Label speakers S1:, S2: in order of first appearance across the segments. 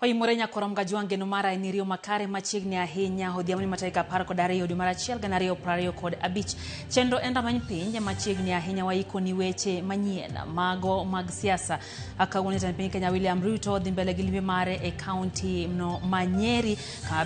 S1: Oyimore nyakorom Gajwang' geno mara enirio makare machiegni ahinya odhiambo matarik 12 dwe mar achiel 2025. Chenro enda many piny machiegni ahinya waiko ni weche manyien mago mag siasa. Kawuono jatend piny Kenya William Ruto dhi mbele gi limbe mare e kaunti no ma Nyeri.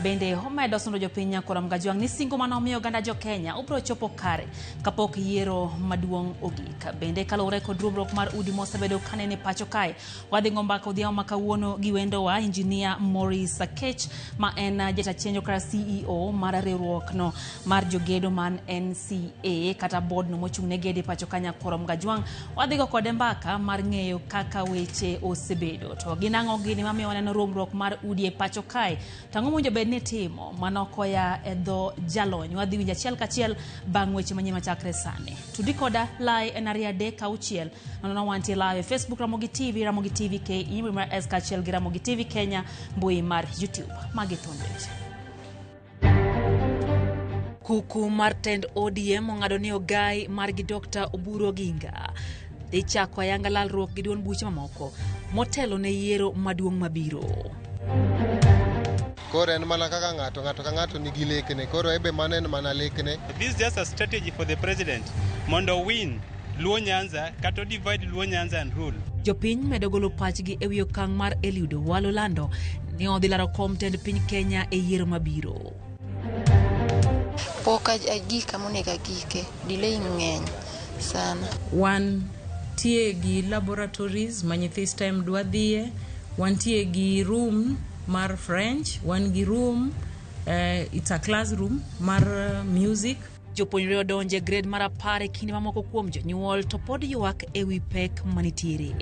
S1: Bende omedo sundo jopiny nyakorom Gajwang' ni singo manomiyo oganda jo Kenya obro chopo kare kapok yiero maduong' ogik. Bende kaluwore kod ruombruok mar udi mosebedo kanene pacho kae, wadhi ngombaka odhiambo ma kawuono gi wendo wa Engineer Maurice Sakech ma en jatachenjo kara CEO mar riwruok no mar jogedo man NCA kata board no mochung' ne gede pacho ka nyakorom Gajwang'. Wadhi go kode mbaka mar ng'eyo kaka weche osebedo to ginang'o gini mamiyo waneno ruombruok mar udi e pacho kae, tang'o monjo bed ni timo manokoya e dho jalony. Wadhi winjo achiel kachiel bang' weche manyien machakre sani. Tudi koda lai en 3:6 nono wantie live Facebook Ramogi TV, Ramogi TV KE, mar S kachiel gi Ramogi TV Kenya, mbui mar YouTube. Magi thondeche. Kuku mar tend ODM ong'ado ni ogai margi Dr. Oburu Oginga dhi chako ayanga lalruok gi duond buche mamoko motelo ne yiero maduong' mabiro.
S2: Koro en mana kaka ng'ato ka ng'ato nigi lekne, koro ebe manen mana lekne.
S3: This is just a strategy for the president mondo win Luo Nyanza kata divide Luo Nyanza and rule.
S1: Jopiny medo golo pachgi e wi okang' mar Eliud Owalo lando ni odhi laro kom tend piny Kenya e yiero mabiro.
S4: Poka agika monega gike delay ng'eny sana.
S5: Wan tie gi laboratories manyithi STEM dwa dhie, wan tie gi room mar French, wan gi room it's a classroom mar music.
S1: Jopuonjre odonje grade mar 10 e kinde mamoko kuom jonyuol to pod ywak e wi pek manitiere.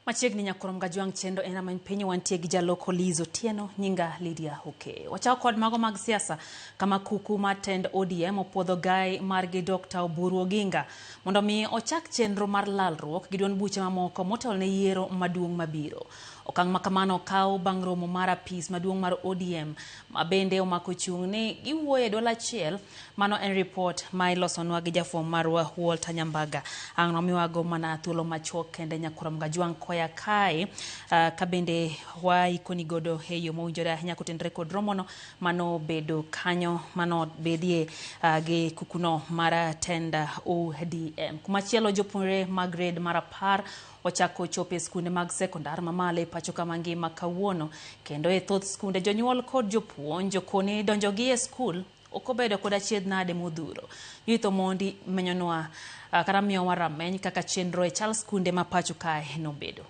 S1: Machiegni nyakorom Gajwang' chendo en amany piny wantie gi jaloko Liz Otieno nyinga Lydia Hoke. Wachao kod mago mag siasa kama kuku mar tend ODM opuodho gai margi Dr. Oburu Oginga mondo mi ochak chenro mar lalruok gi duond buche mamoko motelo ne yiero maduong' mabiro. Okang' makamano okaw bang' romo mar apis maduong' mar ODM ma bende omako chung' ni giwuoye dola achiel. Mano en report ma ilosonwa gi jafwambo marwa Walter Nyambaga. Ang' nomiwago mana thuolo machuok kende nyakorom Gajwang' koya kae ka bende waikoni godo e yo mowinjore ahinya kotenore kod romono mano bedo kanyo mano bedie gi kukuno mar tenda ODM. Kumachielo jopuonjre mag grade mar 10 ochako chopo e skunde mag sekondar mamalo e pacho ka mangima kawuono, kendo e thoth skunde jonyuol kod jopuonj jokoni donjogi e skul okobedo kod achiedh nade modhuro. Yuto mondi menyonwa kata miyowa rameny kaka chenro e chal skunde ma pacho kae nobedo.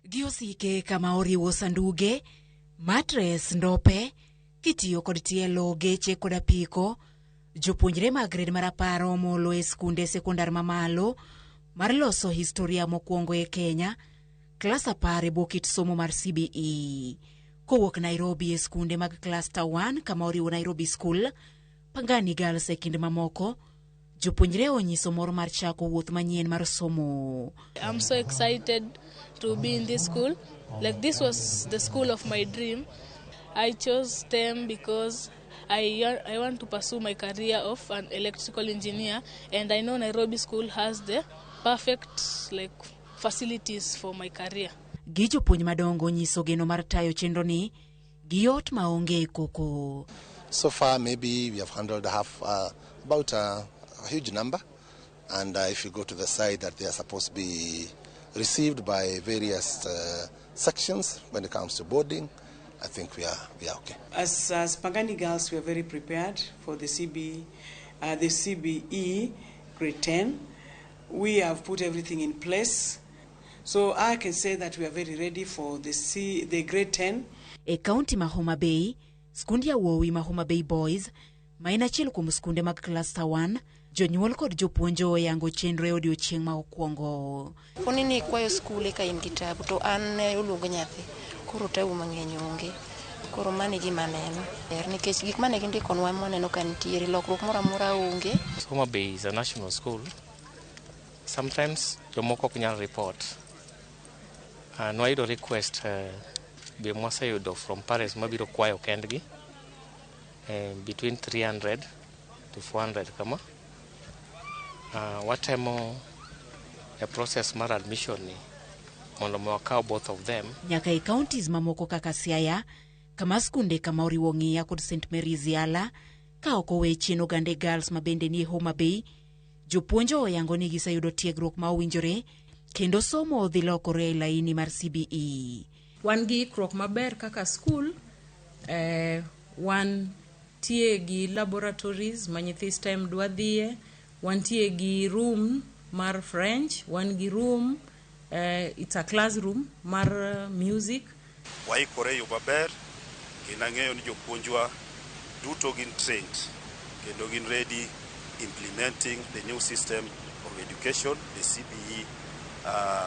S6: Giosike kama oriwo sanduge, matres, ndope, kitiyo kod tielo, geche kod apiko. Jopuonjre mag grade mar 10 omolo e skunde sekondar mamalo mar loso historia mokwongo e Kenya, klas 10 e bokit somo mar CBE. Kowuok Nairobi e skunde mag Cluster 1 kama oriwo Nairobi School, Pangani Girls e kinde mamoko, jopuonjre onyiso mor mar chako wuoth manyien mar somo.
S7: I'm so excited to be in this school. Like, this was the school of my dream. I chose them because I want to pursue my career of an electrical engineer, and I know Nairobi School has the perfect facilities for my career.
S6: Gi jopuonj madongo nyiso geno mar tayo chenro ni giot maonge koko.
S8: So far maybe we have handled about a huge number, and if you go to the side that they are supposed to be received by various sections when it comes to boarding, I think we are okay.
S9: As Pangani Girls, we are very prepared for the CBE grade 10. We have put everything in place, so I can say that we are very ready for the grade 10.
S6: E county ma Homa Bay, skundi ya wowi ma Homa Bay Boys, maina chiel kuom skunde mag Cluster 1, jonyuol kod jopuonjo yango chenro e odiochieng' ma okwongo.
S4: Poni ni kwayo skule ka in kitabu to an uluongo nyathi. Koro tabu mang'eny onge. Koro mane gima neno. Nikech gik mane gindikonwa moneno ka nitiere lokruok moro amora onge.
S10: Homa Bay is a national school sometimes jomoko ok nyal report. Nwayudo request be mwaseyudo from parents mabiro kwayo kendgi between 300 to 400 kama. Watemo a process mar admission ni mondo mwakaw both of them.
S6: Nyaka e counties mamoko kaka Siaya, kama skunde kama oriwo Ng'iya kod St. Mary's Yala, ka ok owe chien ogande girls mabende ni Homa Bay, jopuonjo oyango ni giseyudo tiegruok ma owinjore kendo somo dhi lokore e laini mar CBE.
S5: Wan gi ikruok maber kaka school, wan tie gi laboratories ma nyithi STEM dwa dhiye, wan tie gi room mar French, wan gi room, it's a classroom mar music.
S11: Waikore yo maber, kendo ang'eyo ni jopuonjwa duto gin trained, kendo gin ready implementing the new system of education, the CBE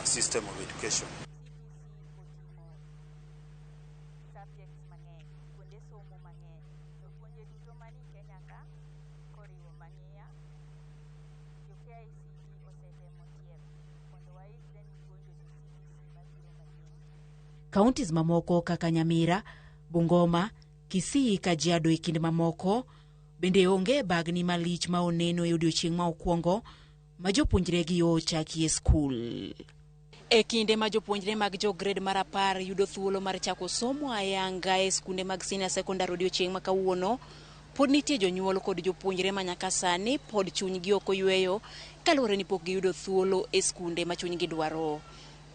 S11: system of education.
S6: Counties mamoko kaka Nyamira, Bungoma, Kisii, Kajiado e kinde mamoko bende onge bagni malich ma oneno e odiochieng' ma okwongo ma jopuonjre gi ochakie skul. E kinde ma jopuonjre mag jo grade mar 10 yudo thuolo mar chako somo ayanga e skunde mag senior secondary odiochieng' ma kawuono, pod nitie jonyuol kod jopuonjre ma nyaka sani pod chunygi ok oyweyo kaluwore ni pok giyudo thuolo e skunde ma chunygi dwaro.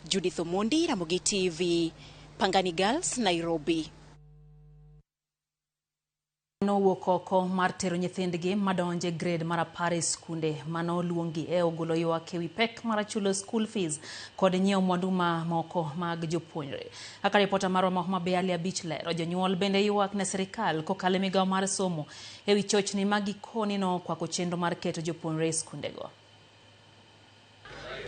S6: Judith Omondi, Ramogi TV, Pangani Girls, Nairobi.
S1: Nowuok oko mar tero nyithindgi madonje grade mar 10 e skunde mano luongi e ogolo ywak ewi pek mar chulo school fees kod nyiewo mwandu mamoko mag jopuonjre. Kaka ripota marwa ma Homa Bay Ali Abich lero, jonyuol bende ywak ne sirikal kokalo e migawo mar somo ewi chochni ma gikoni nokwako chenro mar keto jopuonjre e skundego.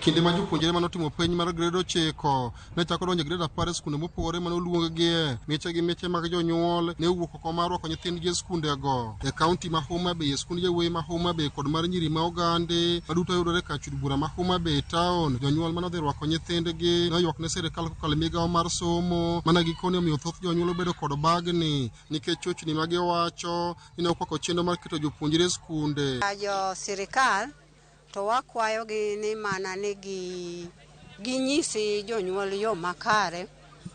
S2: Kinde ma jopuonjre manotimo penj mar grade 9 ne chako donjo grade 10 e skunde mopogore manoluongi meche gi meche mag jonyuol ne owuok oko mar rwako nyithindgi e skundego. E kaunti ma Homa Bay, skund jowuoyi ma Homa Bay kod mar nyiri ma Ogande maduto yudore ka chud bura ma Homa Bay town, jonyuol manodhi rwako nyithindgi noywak ne sirikal kokalo migawo mar somo mana gikone omiyo thoth jonyuol bedo kod bagni nikech chochni ma giwacho ni okwako chenro mar keto jopuonjre e skunde.
S12: Jo sirikal to wakwayo gi ni mana ni ginyisi jonyuol yo makare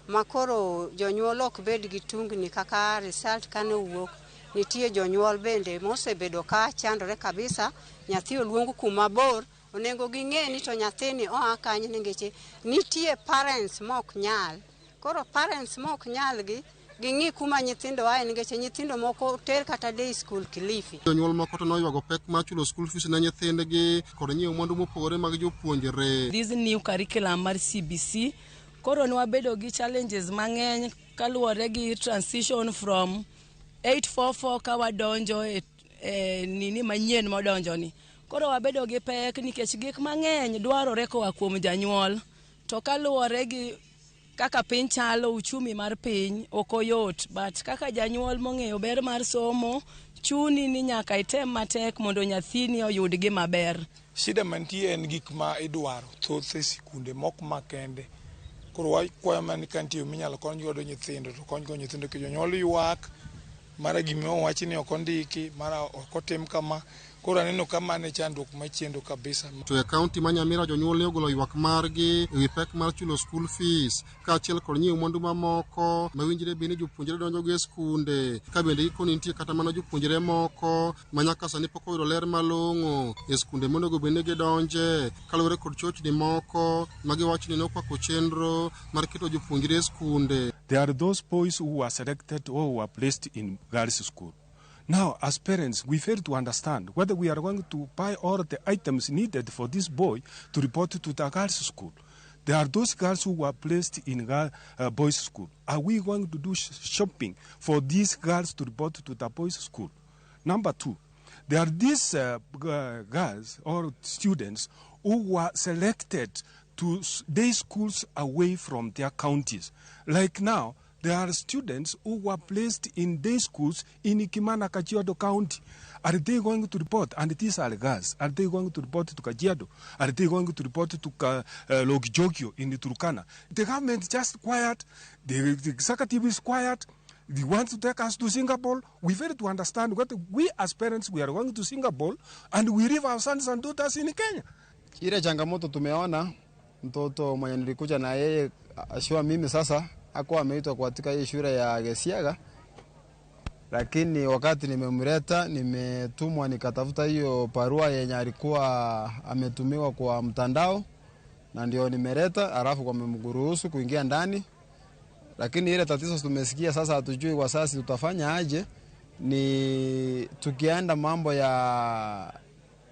S12: makoro jonyuol ok bed gi tungni kaka result kane wuok. Nitie jonyuol bende mosebedo ka chandore kabisa, nyathi oluong kuma bor, onego ging'e ni to nyathini oa kanye ningeche nitie parents mok nyal. Koro parents mok nyal ging'i kuma nyithindo ae ningeche nyithindo moko ter kata day school Kilifi.
S2: Jonyuol moko to noywago pek mar chulo school fees ne nyithindgi kod nyiewo mwandu mopogore mag jopuonjre.
S13: This new curriculum mar CBC koro nwabedo gi challenges mang'eny kaluwore gi transition from 844 ka wadonjo nini manyien modonjo ni. Koro wabedo gi pek nikech gik mang'eny dwarore koa kuom janyuol, to kaluwore gi kaka piny chalo, uchumi mar piny okoyot, but kaka janyuol mong'eyo ber mar somo chuni ni nyaka item matek mondo nyathini oyud gima ber.
S14: Shida mantie en gik ma idwaro thoth e sikunde mok makende. Koro wakwayo mani kantie minyalo kony godo nyithindo to kony go nyithindo ki jonyuol ywak mara gima owachi ni ok ondiki, mara ok otim kama. Koro aneno kama ne chandruok machiendo kabisa.
S2: To e kaunti ma Nyamira, jonyuol ne ogolo ywak margi ewi pek mar chulo school fees kaachiel kod nyiewo mwandu mamoko mawinjore bende jopuonjre donjogo e skunde, ka bende gikoni nitie kata mana jopuonjre moko ma nyaka sani pok oyudo ler malong'o e skunde monego bende gidonje kaluwore kod chochni moko ma giwacho ni nokwako chenro mar keto jopuonjre e skunde.
S15: There are those boys who were selected or who were placed in girls' school. Now, as parents, we fail to understand whether we are going to buy all the items needed for this boy to report to the girls' school. There are those girls who were placed in boys' school. Are we going to do shopping for these girls to report to the boys' school? Number two, there are these girls or students who were selected to day schools away from their counties. Like now, there are students who were placed in day schools in Ikimana, Kajiado County. Are they going to report? And these are girls. Are they going to report to Kajiado? Are they going to report to Logijogio in Turkana? The government is just quiet. The executive is quiet. They want to take us to Singapore. We fail to understand what we as parents, we are going to Singapore and we leave our sons and daughters in Kenya.
S16: Ile changamoto tumeona, mtoto mwenye nilikuja na yeye ashua mimi sasa hakuwa ameitwa katika hii shule ya Gesiaga, lakini wakati nimemleta, nimetumwa nikatafuta hiyo barua yenye alikuwa ametumiwa kwa mtandao, na ndio nimeleta, alafu kwa mmemruhusu kuingia ndani. Lakini ile tatizo tumesikia sasa, hatujui kwa sasa tutafanya aje. Ni tukienda mambo ya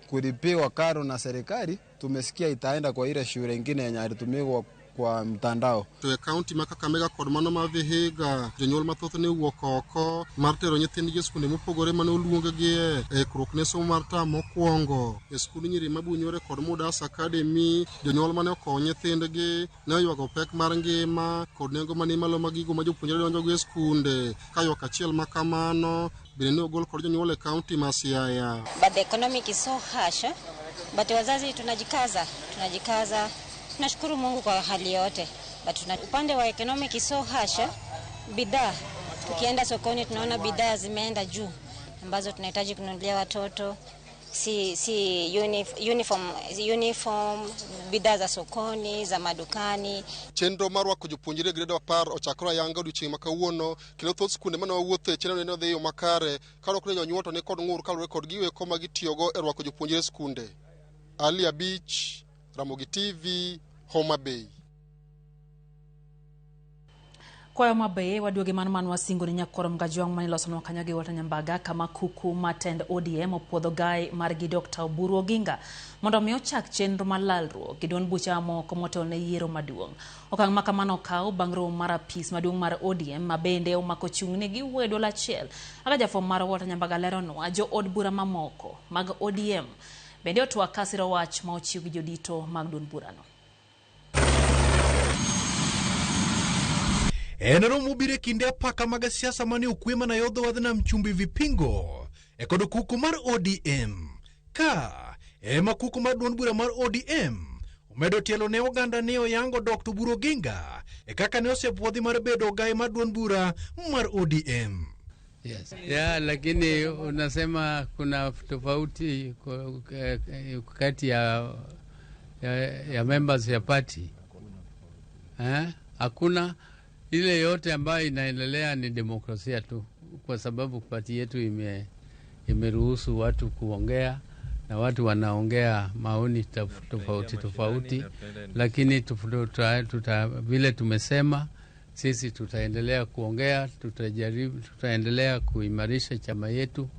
S16: kulipiwa karo na serikali, tumesikia itaenda kwa ile shule nyingine yenye alitumiwa kwa mtandao.
S2: To county Kakamega kod mano ma Vihiga, jonyuol mathoth ne wuok oko mar tero nyithindgi e skunde mopogore mane oluongegi e krokne somo mar tam mokwongo. E skund nyiri mabunyore kod Mudas Academy, jonyuol mane okowo nyithindgi ne oywago pek mar ngima kod nengo mani malo mag gigo ma jopuonjre donjogo e skunde. Ka ywak achiel ma kamano bende ne ogol kod jonyuol e county ma Siaya.
S17: But the economic is so harsh, but wazazi tunajikaza. Tunashukuru Mungu kwa hali yote. But upande wa economic is so harsh, bidhaa tukienda sokoni tunaona bidhaa zimeenda juu ambazo tunahitaji kununulia watoto, si uniform, bidhaa za sokoni, za madukani.
S2: Chenro marwa kujopuonjire grade 10 ochakora yanga odiochieng' ma kawuono kendo thoth skunde mane wawuothe chenro ne odhi yo makare kano kule jonyuol to ne kod ng'ur kalore kod giwe koma gitiyogo e rwako jopuonjire skunde. Ali Abich, Ramogi TV, Homa Bay.
S1: Kwa Homa Bay waduoge man wasingo ni nyakoro mgajwang mani loso no kanyage wata nyambaga kama kuku matend ODM opodho gai margi Dr. Oburu Oginga mondo mi ochak chenro malalruok gidon bucha moko motelo ne yiero maduong'. Okang' ma kamano kaw bang' romo mar apis maduong' mar ODM mabende omako chung'ne gi wedo lachiel. Aka jafom mar wata nyambaga leronwa jo od bura mamoko mag ODM bende otwa kasiro wach ma ochiw gi jodito mag duond burano.
S18: Enero mubire kinde apaka mag siasa mane okwema na yodho wadhna mchumbi vipingo e kod kuku mar ODM. Ka ema kuku mar duond bura mar ODM umedo tielo ne oganda ne oyango Dr. Oburu Oginga e kaka ne osepuodhi mar bedo gai mar duond bura mar ODM.
S19: Yes. Ya, lakini unasema kuna tofauti kati ya members ya party. Hakuna. Ile yote ambayo inaendelea ni demokrasia tu, kwa sababu party yetu imeruhusu watu kuongea na watu wanaongea maoni tofauti, lakini vile tumesema sisi tutaendelea kuongea, tutaendelea kuimarisha chama yetu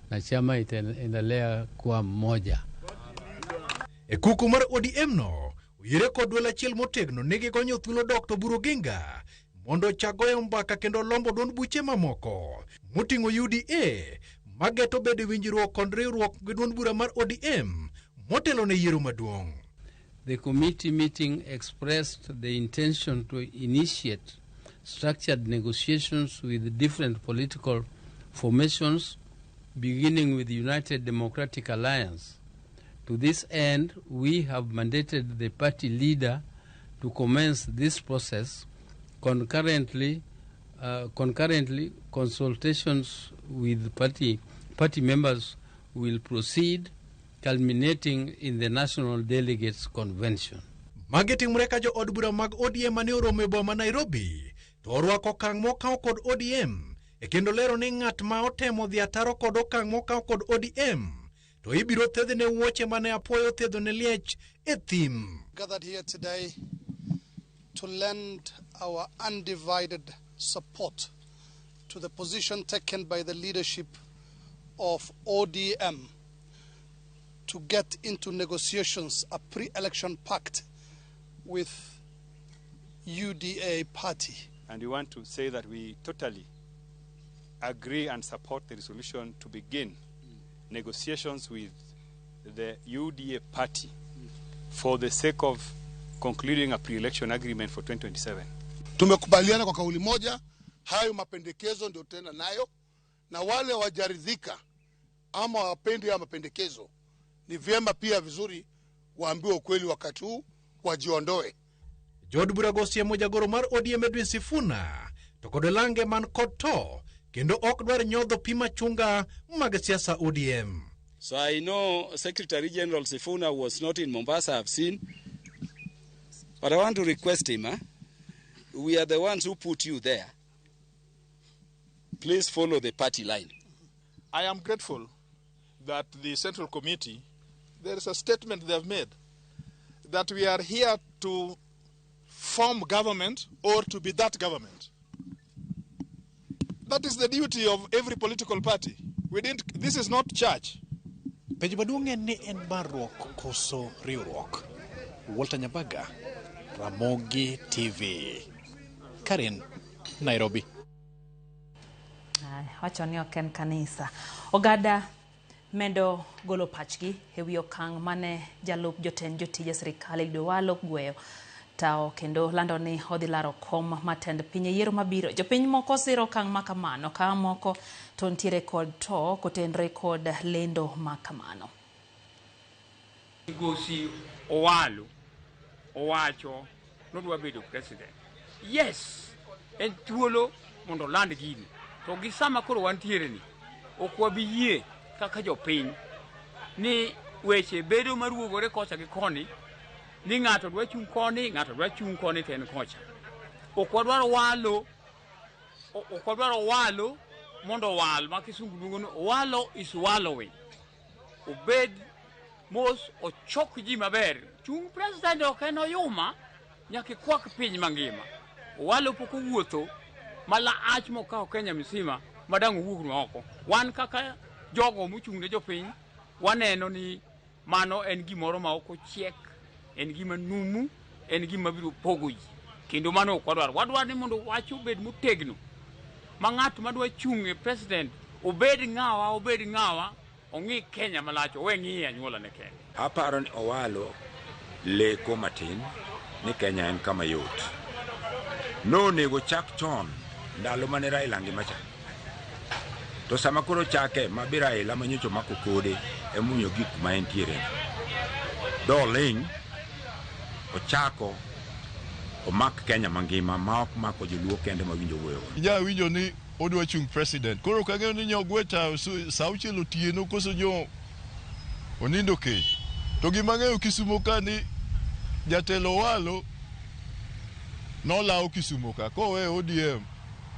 S19: na chama itaendelea kuwa mmoja.
S18: Kuku mar ODM no uyire kod dwela chiel motegno nigi gonyo thulo Dr. Oburu Oginga mondo chagoyo mbaka kendo lombo duond buche mamoko moting'o UDA mageto bede winjruok kod riwruok gi duond bura mar ODM motelo ne yiero maduong'.
S19: The committee meeting expressed the intention to initiate structured negotiations with different political formations, beginning with the United Democratic Alliance. To this end, we have mandated the party leader to commence this process. Concurrently, consultations with party members will proceed, culminating in the National Delegates Convention.
S18: Mageti mreka jo od bura mag ODM mane oromo e boma Nairobi to orwako okang' mokaw kod ODM e kendo lero ni ng'at ma otemo dhi ataro kod okang' mokaw kod ODM to ibiro thedhne wuoche mane apoyo thedho ne liech e thim.
S20: Gathered here today to lend our undivided support to the position taken by the leadership of ODM to get into negotiations a pre-election pact with UDA party.
S21: And we want to say that we totally agree and support the resolution to begin negotiations with the UDA party for the sake of concluding a pre-election agreement for 2027.
S22: Tumekubaliana kwa kauli moja
S3: hayo mapendekezo ndio tena nayo, na wale wajaridhika ama wapendi ya mapendekezo ni vyema pia vizuri waambiwe ukweli wakati huu, wajiondoe.
S18: Jod Buragosia mojagoro mar ODM Edwin Sifuna to kod lange man kod to kendo ok dwar nyodho pima chunga mag siasa ODM.
S22: So I know Secretary General Sifuna was not in Mombasa, I've seen. But I want to request him, we are the ones who put you there. Please follow the party line.
S23: I am grateful that the Central Committee, there is a statement they have made, that we are here to form government or to be that government. That is the duty of every political party. This is not church.
S18: Penj maduong' en ni en barruok koso riwruok. Walter Nyabaga, Ramogi TV, Karen, Nairobi.
S1: Wacho ni ok en kanisa. Ogada medo golo pachgi ewi okang' mane jalup jotend jotije sirikal Eliud Owalo gweyo tao kendo lando ni odhi laro kom matend piny yiero mabiro. Jopiny moko siro okang' makamano, ka moko to ntiere kod to kotenre kod lendo makamano.
S24: Gosi Owalo owacho nodwa bedo president. Yes, en thuolo mondo land gini. To gi sama koro wantiere ni ok wabiyie kaka jopiny ni weche bedo maruogore kocha gi koni, ni ng'ato dwa chung' koni, ng'ato dwa chung' koni ten kocha. Ok wadwaro walo mondo wal ma kisungu luongo ni walo is wallowing. Obed mos ochok ji maber. Chung' president ok en oyuma nyaka kwak piny mangima. Walo poko wuotho mala ach mokawo Kenya misima madang' owuok oko. Wan kaka jogo mochung' ne jopiny waneno ni mano en gimoro ma ok ochiek, en gima numu, en gima biro pogo ji. Kendo mano ok wadwaro. Wadwaro ni mondo wach obed motegno. Ma ng'at madwa chung' e president obed ng'awa ong'i Kenya malach, owe ng'i anyuola ne Kenya.
S25: Aparo ni Owalo leko matin ni Kenya en kama yot. No nego chak chon ndalo mane Raila ngimacha. To sama koro chake mabiro Raila manyocho mako kode emunyo gik ma entiere. Doling ochako omak Kenya mangima ma ok mako joluo kende mawinjo wuoyo.
S26: Ja winjo ni odwa chung president. Koro kang'eyo ni nyogweta sauchielo tieno koso jo onindo ke. To gima ng'eyo Kisumo ka ni jatelo Owalo nolawo Kisumo ka kowe ODM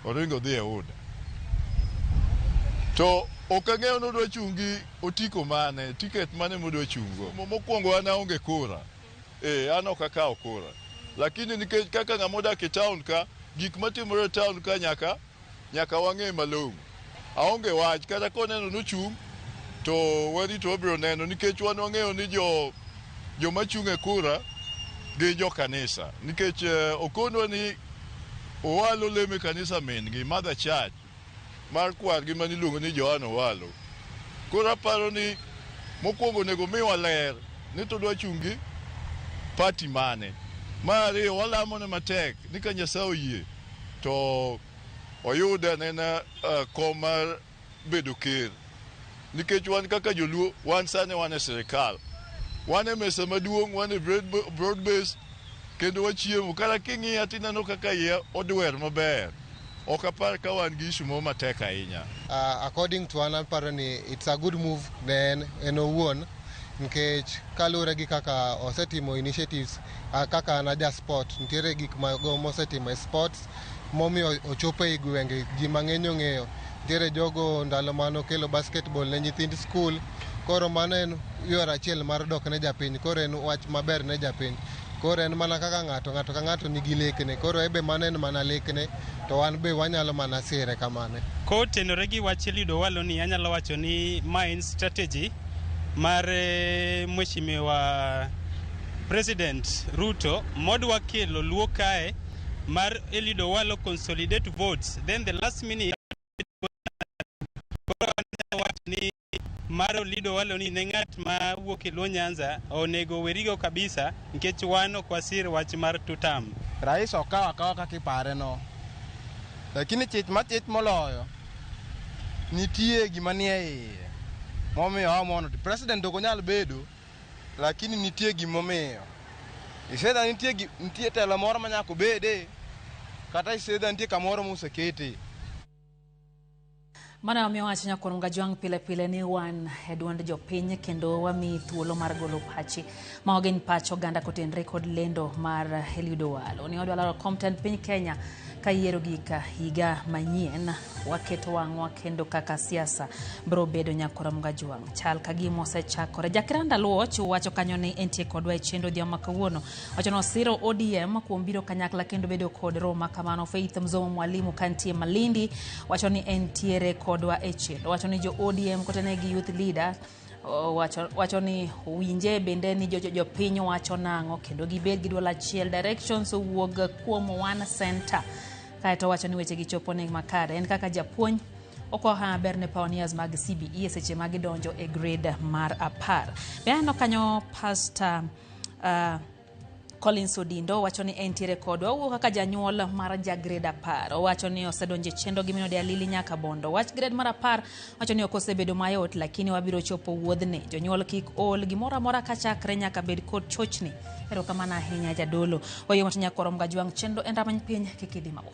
S26: oringo dhi e oda. To ok ang'eyo nodwa chungi otiko mane, tiket mane modwa chungo. Mokwongo an aonge kura. An ok akawo kura. Lakini nikech kaka ng'amodak e town ka, gik matimore e town ka nyaka wang'e malong'o. Aonge wach kata koneno nochung' to wani to obiro neno nikech wan wang'eyo ni joma chung' e kura gi jo kanisa. Nikech okonwa ni Owalo leme kanisa min gi Mother Church mar kwargi maniluongo ni Joan Owalo. Koro aparo ni mokwongo nego miwa ler ni to dwa chungi party mane. Mar ariyo walamo ne matek ni ka Nyasaye oyie to oyude nena kom mar bedo ker. Nikech wan kaka joluo, wan sane wan e sirikal. Wan e mesa maduong', wan e broad base, kendo wachiemo. Kata king'iya tineno kaka iye odwer maber. Ok apar ka wan gi issue mo matek ahinya.
S2: According to an aparo ni it's a good move then en owuon nikech kaluwore gi kaka osetimo initiatives kaka Naja Sport, nitiere gik mago mosetimo e sports momiyo ochopo e gwenge ji mang'eny ong'eyo. Nitiere jogo ndalo mano kelo basketball ne nyithind school, koro mano en yor achiel mar dok ne japiny, koro en wach maber ne japiny. Koro en mana kaka ng'ato ka ng'ato nigi lekne, koro ebe mano en mana lekne to wan be wanyalo mana sire kamane.
S27: Kotenore gi wach Eliud Owalo ni anyalo wacho ni ma en strategy mar Mheshimiwa President Ruto modwa kelo luo kae mar Eliud Owalo consolidate votes, then the last minute ni mar Eliud Owalo ni ne ng'at ma wuok e Luo Nyanza onego werigo kabisa nikech wan ok wasir wach mar tutam.
S28: Rais okawa kaka ipare no.
S4: lakini chich matich moloyo nitie gima nie iye momiyo amono president ok onyal bedo, lakini nitie gimomiyo iseda nitie telo moro manyako bede kata iseda nitie kamoro musekete.
S1: Mana omiyo wacho nyakoro Ngajwang' pile pile ni wan e duond jopiny kendo wami thuolo mar golo pachi ma ogin pach oganda kotenre kod lendo mar Eliud Owalo. Ni odwa laro Compton piny Kenya ka yiero gika higa manyien waketo wang'wa kendo kaka siasa bro bedo nyakoro Ngajwang'. Chal kagima osechakore. Jakiranda Luoch wacho kanyo ni entie kodwa e chendo odhiambo kawuono. Wacho no siro ODM kuom biro kanyakla kendo bedo kod Roma kamano. Faith Mzomo Mwalimu kantie Malindi wacho ni entiere kodwa e chendo. Wacho ni jo ODM kotene gi youth leader wacho ni winje bende ni jopiny wacho nang'o kendo gibed gi duol achiel. Directions owuog kuom One Center. Kaeto wacho ni weche gichopo ne makare. En kaka japuonj okoha berne pioneers mag CBE seche mag donjo e grade mar 10. Beano kanyo Pastor Collins Odindo wacho ni entiere kodwa owuok kaka janyuol mar ja grade 10. Wacho ni osedonje chendo gi minode Alili nyaka Bondo. Wach grade mar 10 wacho ni okosebedo mayot, lakini wabiro chopo wuodhne. Jonyuol kik ol gimoro amora kachakre nyaka bed kod chochni. Erokamano ahinya jadolo. Wayo matanya koro Ngajwang' chendo enda many piny kikidhi mabor.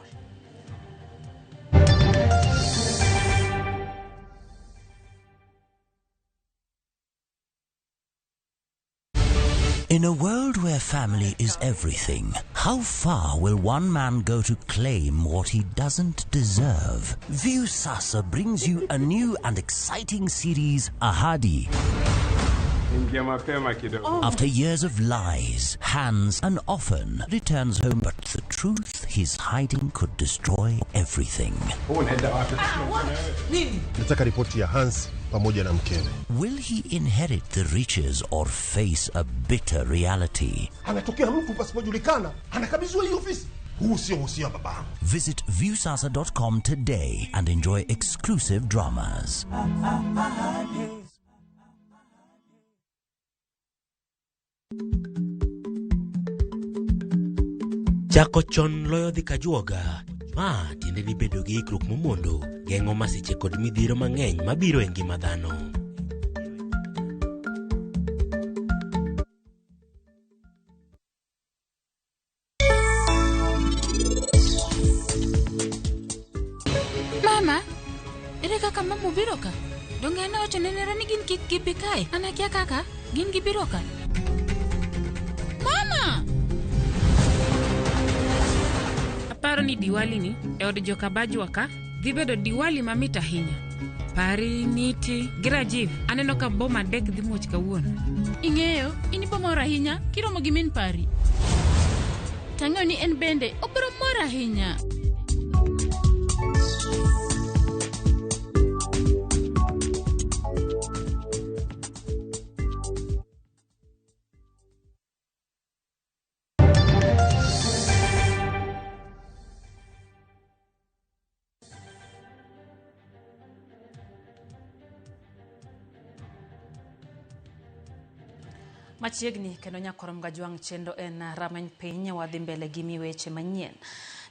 S5: In a world where family is everything, how far will one man go to claim what he doesn't deserve? Viusasa brings you a new and exciting series, Ahadi. After years of lies, Hans, and often returns home, but the truth he's hiding could destroy everything.
S7: Nataka ripoti ya Hans pamoja na mkewe.
S5: Will he inherit the riches or face a bitter reality?
S7: Anatokea mtu pasipojulikana, anakabidhiwa hii ofisi. Huu sio usia baba.
S5: Visit viusasa.com today and enjoy exclusive dramas.
S8: Chako chon loyo dhi kajuoga. Ma tiende ni bedo gi ikruok momondo, geng'o masiche kod midhiero mang'eny mabiro e ngima dhano.
S9: Mama, ere kaka mama biro ka? Donge ne wacho nenera ni gin kik gibi kae? Anakia kaka gin gibiro ka? Mama!
S10: Aparo ni Diwali ni e od joka Bajwa ka dhi bedo Diwali mamit ahinya. Pari, Niti, gi Rajiv aneno ka boma dek dhi muoch kawuono.
S9: Ing'eyo, in bomor ahinya kiromo gi min Pari. Tang'eyo ni en bende obiro mor ahinya.
S1: Machiegni kendo nyakoro Ngajwang' chendo en rameny piny wadhi mbele gi miweche manyien.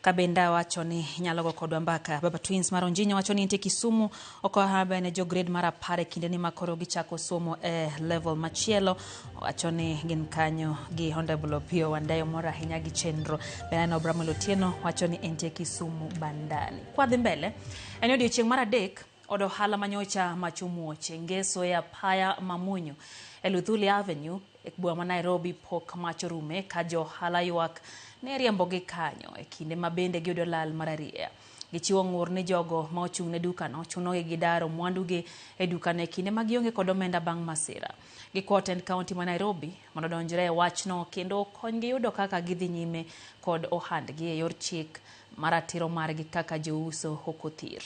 S1: Kabenda wacho ni nyalo go kodwa mbaka. Baba Twins Maronjinya wacho ni nitie Kisumu oko habe ne jo grade mar 10 kinde ni makoro gichako somo level machielo. Wacho ni gin kanyo gi Honorable Pio Wandayo mora ahinya gi chenro. Benano Bramwell Otieno wacho ni entie Kisumu bandani. Kwa dhi mbele en odiechieng' mar 3 od ohala manyocha machumuoche ngeso ya Paya Mamunyo Eluthuli Avenue ekbua ma Nairobi pok macho rume ka jo ohala ywak ne riembo gi kanyo e kinde mabende giyudo lal mar ariya. Gichiwo ng'ur ni jogo ma ochung' ne dukano chunogi gi daro mwandugi e dukano e kinde ma gionge kod omenda bang' masira. Gikotend kaunti ma Nairobi mondo donjre e wachno kendo konygi yudo kaka gidhi nyime kod ohandgi e yor chik maratiro margi kaka jouso okothir.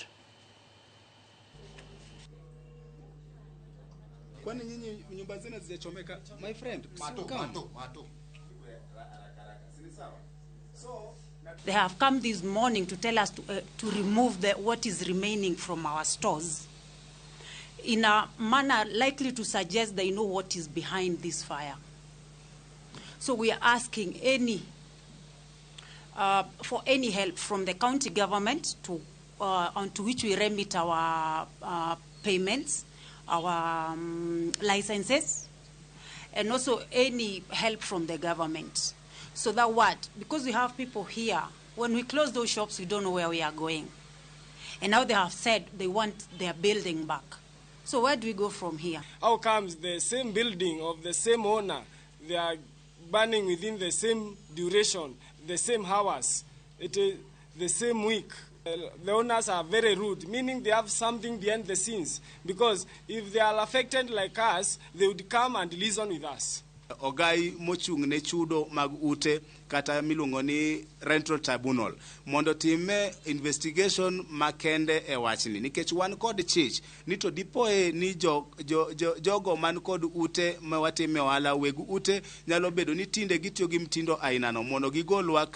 S11: Kwani nyinyi nyumba zenu zijachomeka? My friend, mato.
S28: They have come this morning to tell us to remove what is remaining from our stores in a manner likely to suggest they know what is behind this fire. So we are asking any for any help from the county government onto which we remit our payments, our licenses, and also any help from the government. So that because we have people here, when we close those shops, we don't know where we are going. And now they have said they want their building back. So where do we go from here?
S6: How comes the same building of the same owner, they are burning within the same duration, the same hours, it is the same week? The owners are very rude, meaning they have something behind the scenes. Because if they are affected like us, they would come and liaison with us.
S12: Ogai mochung ne chudo mag ute kata miluongo ni rental tribunal mondo time investigation makende e wachni nikech wan kod chich ni to dipoe ni jogo man kod ute ma watime ohala weg ute nyalo bedo ni tinde gitiyo gi mtindo aina no mondo gigolwa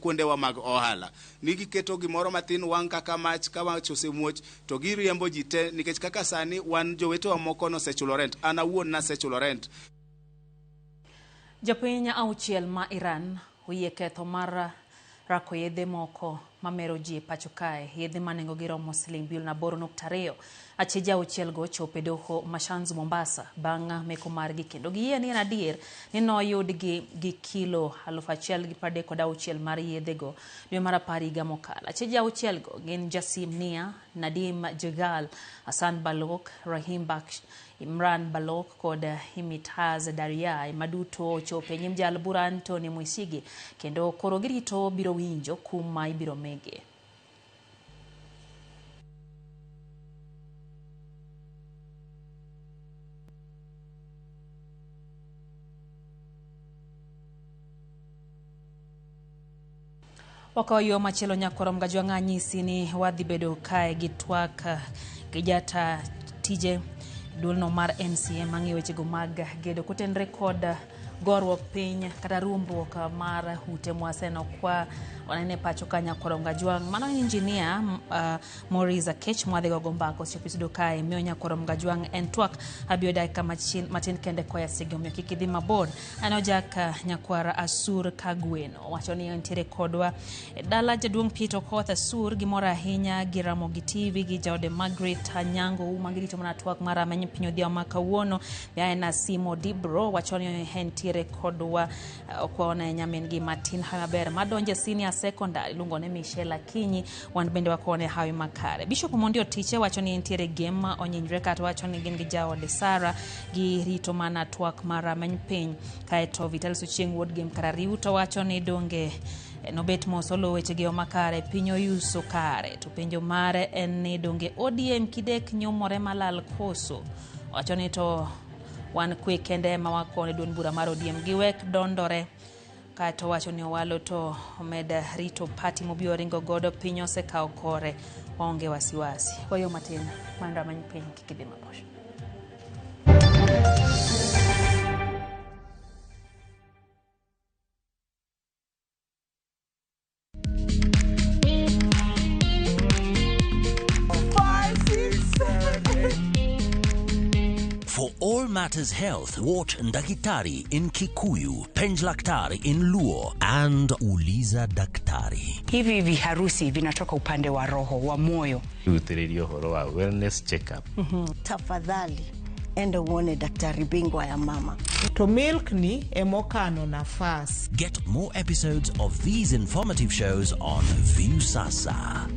S12: kuondewa mag ohala ni giketo gimoro matin wang kaka mach kama chosemuoch to giriembo jite nikech kaka sani wan jowetewa moko no sechulo rent ana wuon na sechulo rent.
S1: Jopiny auchiel ma Iran oyie ketho mar rako yedhe moko mamero ji pacho kae, yedhe manengo giromo $8.2. Achije auchiel go chope doho Mashanzu Mombasa bang' meko margi kendo giyie ni en adier ni noyudgi gi kilo 1,136 mar yedhe go dwe mar 10 higa mokalo. Achije auchiel go gin Jasim Nia, Nadim Jegal, Hassan Balok, Rahim Baksh, Imran Balok kod Himitaz Daria maduto chope nyim jal bura Anthony Mwisigi kendo koro girito biro winjo kuma ibiro mege. Wakayo machelo nyakorom gajwanga nyisi ni wadhi bedo kae gi twak gijata tije dulno mar NCM mangi wechego mag gedo kutenre kod gorwok piny kata rumbruok mar ute mwaseno kwa wanene pacho kanya koronga juang mano engineer Moriza Kech mwadhe gogombako chopisudo kae mionya koronga juang entwak abioda kama matin kende koya sigomyo kikidhi mabor anojaka nyakwara Asur Kagweno wachoni entiere kodwa dala jaduong Peter Koth Asur gimora hinya giramo gi TV gi jode Margaret Anyango umangirito mana twak mara menye pinyo dia makawuono yaena Simo Dibro wachoni entiere kodwa kwa ona nyamen gi Martin Haber madonje senior secondary lungone Michelle Akinyi wan bende wakone hawi makare. Bishop Mondi Otiche wachoni entiere game onyinjre kata wachoni gin gi jaode Sara gi rito mana twak mara meny piny kaeto Vital Suchieng Wood game kara riuto wachoni donge nobet mosolo wechegi omakare pinyo yuso kare to penjo mare en ni donge ODM kidek nyomore malal koso wachoni to wan kwe kende mawakone duon bura mar ODM giwek dondore kato wacho ni walo to omeda rito party mobio ringo godo pinyo se kao kore onge wasiwasi wayo matin manda manyipiny kikidhi mabosho.
S5: For all matters health, watch Ndakitari in Kikuyu, Penj Daktari in Luo, and Uliza Daktari.
S13: Hivi viharusi vinatoka upande wa roho, wa moyo.
S14: Uthiririo horo wa wellness check-up.
S15: Tafadhali, enda uone daktari bingwa ya mama.
S16: To milk ni emokano nafasi.
S5: Get more episodes of these informative shows on View Sasa.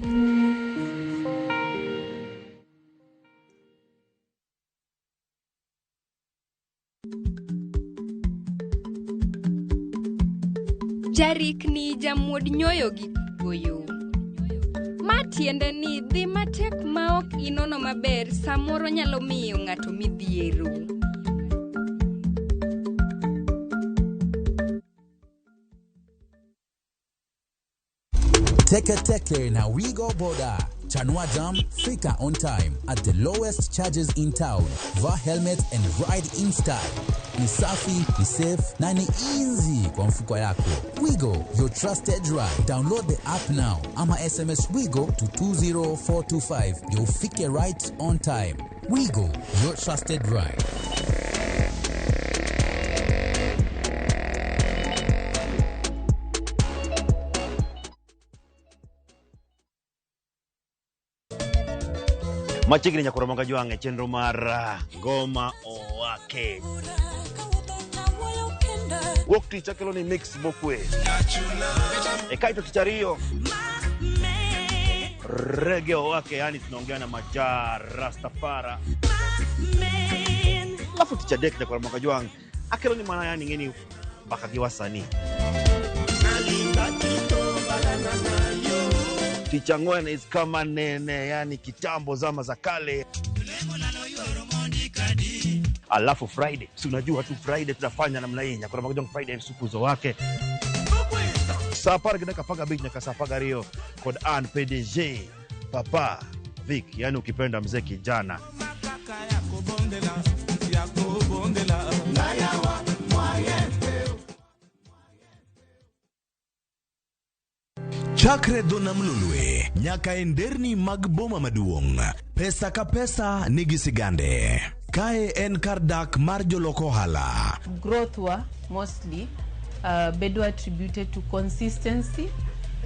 S17: Jarik ni jamuod nyoyo gi goyo. Matiende ni dhi matek maok inono maber samoro nyalo miyo ng'ato midhiero.
S19: Teke na Wigo Boda. Chanua Jam, fika on time at the lowest charges in town. Va helmet and ride in style. Ni safi, ni safe, na ni easy kwa mfuko yako. Wigo, your trusted ride. Download the app now. Ama SMS Wigo to 20425. You'll fike right on time. Wigo, your trusted ride.
S3: Machiegni nyakoro manga jwange chenro mar ngoma owake. Wok tich akelo ni mix mokwe. Kaito tich ariyo. Reggae owake, yani tunaongea na Majar Rastafara. Alafu tich adek nyakoro manga jwange akelo ni mana yani ngeni mpaka giwasani. Ticha ngwen is kama nene, yani kitambo zama za kale. Alafu Friday, si unajua tu Friday tunafanya namna hii, nyakora magojong Friday supuzo wake. Sapar gina kapaga big nyaka sapaga rio kod an PDG Papa Vic, yani ukipenda mzee kijana.
S18: Chakre dona mlulwe, nyaka enderni mag boma maduong. Pesa ka pesa nigi sigande. Kae en kardak mar joloko hala.
S16: Growth wa mostly bedo attributed to consistency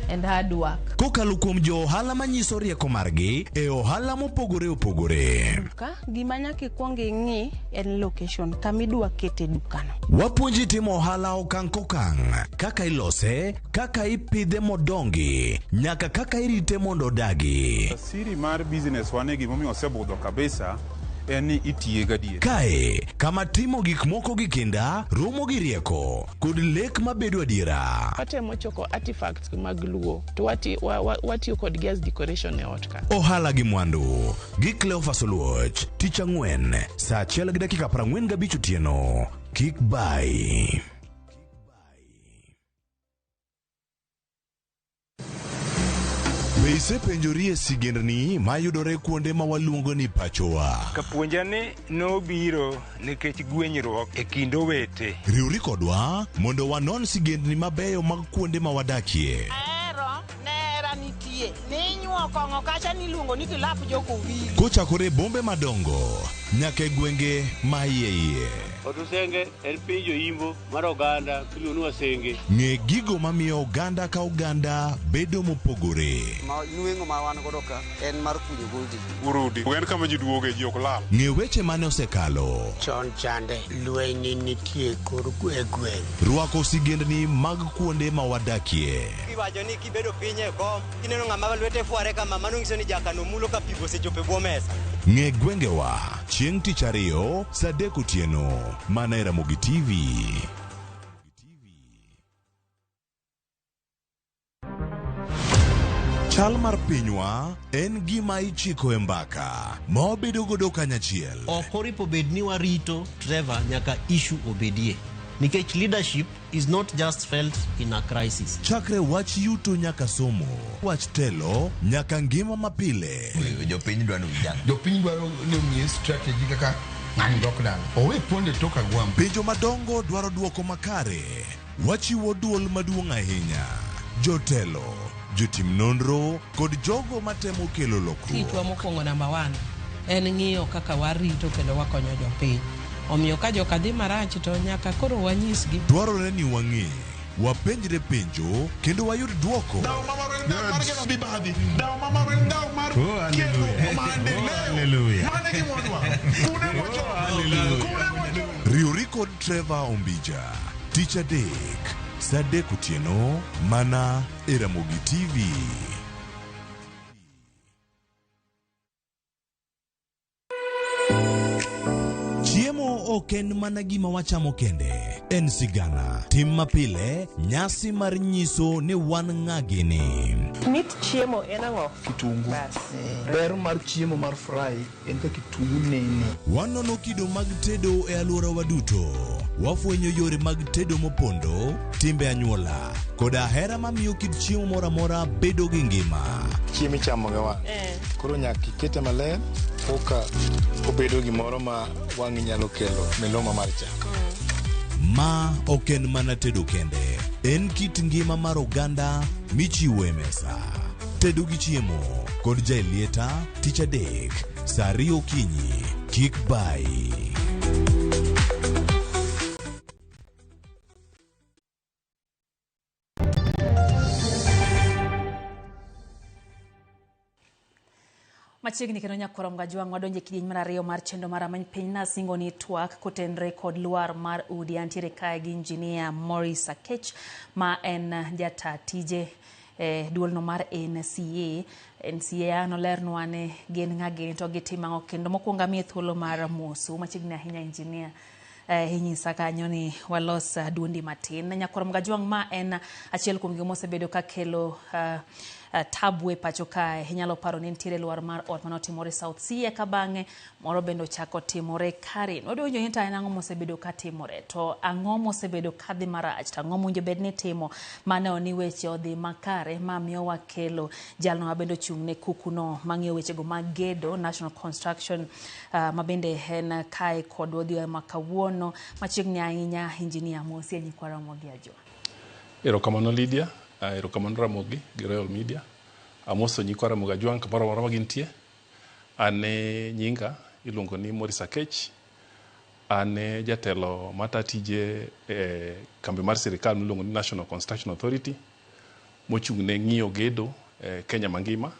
S16: and hard work.
S18: Kokalo kuom jo hala manyiso rieko margi e ohala mopogore opogore.
S15: Ka gima nyaka kuong ing'i en location kamidwa kete dukano.
S18: Wapuonji timo ohala okang' kokang', kaka ilose, kaka ipidhe modongi, nyaka kaka irite mondo dagi.
S20: Siri mar business wane gimomiyo osebudho kabisa eni itiye gadier.
S18: Kae kama timo gik moko gi kinda romo gi rieko kod lek mabedo adiera.
S21: Watemo choko artifacts mag luo to watiyo kod gas decoration e ot ka.
S18: Ohala gi mwandu gi Cleophas Oluoch, tich ang'wen saa 1:45 otieno. Kik bai. Mise penjorie sigendni mayudore kuonde ma waluongo ni pachowa.
S22: Kapuonjani nobiro nikech gwenyruok e kind owete.
S18: Riwri kodwa mondo wanon sigendni mabeyo mag kuonde ma wadakie.
S23: Nera nitie. Ninyuo kong'o kacha niluongo ni kilap joko wili.
S18: Kochakore bombe madongo nyaka e gwenge ma iye.
S24: Otusenge en piny joimbo mar oganda miluongo ni Wasenge.
S18: Ng'e gigo mamiyo oganda ka oganda bedo mopogore.
S24: Nueng'o ma wan godo ka en mar kunyo goldi.
S20: Urudi. En kama ji duoge ji ok lal.
S18: Ng'e weche mane osekalo.
S24: Chon chande lweny nitie kor gweng'.
S18: Rwako sigendni mag kuonde ma wadakie.
S24: Kiwacho ni kibedo piny e kom, kineno ng'ama lwete fuare kama mano nyiso ni jakano mulo ka pigo sechope bwo mesa.
S18: Ng'e gwengewa chieng' tich ariyo saa 3 otieno. Mana Ramogi TV. Chal mar pinywa en gima ichiko e mbaka ma obedo godo kanyachiel.
S25: Okoripo bed ni warito Trevor nyaka issue obedie. Nikech leadership is not just felt in a crisis.
S18: Chakre wach yuto nyaka somo, wach telo nyaka ngima mapile.
S29: Jopiny dwaro ni omiye strategy kaka ng'ani lockdown. Owe ponde toka gwam.
S18: Penjo madongo dwaro duoko makare. Wachiwo duol maduong' ahinya. Jotelo, jotim nonro kod jogo matemo kelo lokruok.
S21: Kitwa mokwongo number 1 en ng'iyo kaka warito kendo wakonyo jopiny. Omiyo ka joka dhi marach to nyaka koro wanyisgi.
S18: Dwarore ni wang'e, wapenjre penjo kendo wayud duoko. Riwri kod Trevor Ombija, tich adek saa 3 otieno, mana e Ramogi TV. Chiemo ok en mana gima wachamo kende, en sigana. Tim mapile, nyasi mar nyiso ni wan ng'agini.
S16: Mit chiemo en ang'o?
S29: Kitungu. Ber mar chiemo mar fry en ka kitungu nene.
S18: Wanono kido mag tedo e alworawa duto. Wafwenyo yore mag tedo mopondo, timbe anyuola, koda hera mamiyo kit chiemo mora mora bedo gi ngima.
S29: Chiemo ichamo ga wan. Koro nyaka ikete maler koka obedo gimoro ma wang'i nyalo kelo miloma mar chak.
S18: Ma ok en mana tedo kende, en kit ngima mar oganda michiwo e mesa. Tedo gi chiemo kod jailieta tich adek saa 2 okinyi. Kik bai.
S1: Machiegni kendo nyakorom Gajwang' wadonje kidieny mar ariyo mar chendo mar amany piny na singo ni twak kotenre kod luar mar udi antiere kae gi injinia Morris Akech ma en jata tije duolno mar NCA nolernwa ne gin ng'agini to gitimo kendo mokwongo miye thuolo mar mosu machiegni ahinya injinia hinyisa kanyo ni walos duondi matin. Nyakorom Gajwang' ma en achiel kuom gik mosebedo ka kelo tabu e pacho kae. Inyalo paro ni nitiere luar mar ot manotimore South Sea ka bang'e moro bende ochako timore Karen. Odonjo ni en ang'o mosebedo ka timore to ang'o mosebedo ka dhi marach to ang'o mowinjo bed ni timo mane oni weche odhi makare ma miyo wakelo jalno ma bende ochung' ne kukuno mang'iyo wechego mag gedo National Construction ma bende en kae kod odhi ma kawuono machiegni ahinya injinia Mosi Nyikwa Ramogi Ajwa.
S2: Erokamano Lydia, erokamano Ramogi gi Royal Media. Amoso Nyikwa Ramogi Ajwa kamoro amora ma gintie. Ane nyinga iluongo ni Morris Akech. Ane jatelo mata tije kambi mar sirikal miluongo ni National Construction Authority mochung' ne ng'iyo gedo Kenya mangima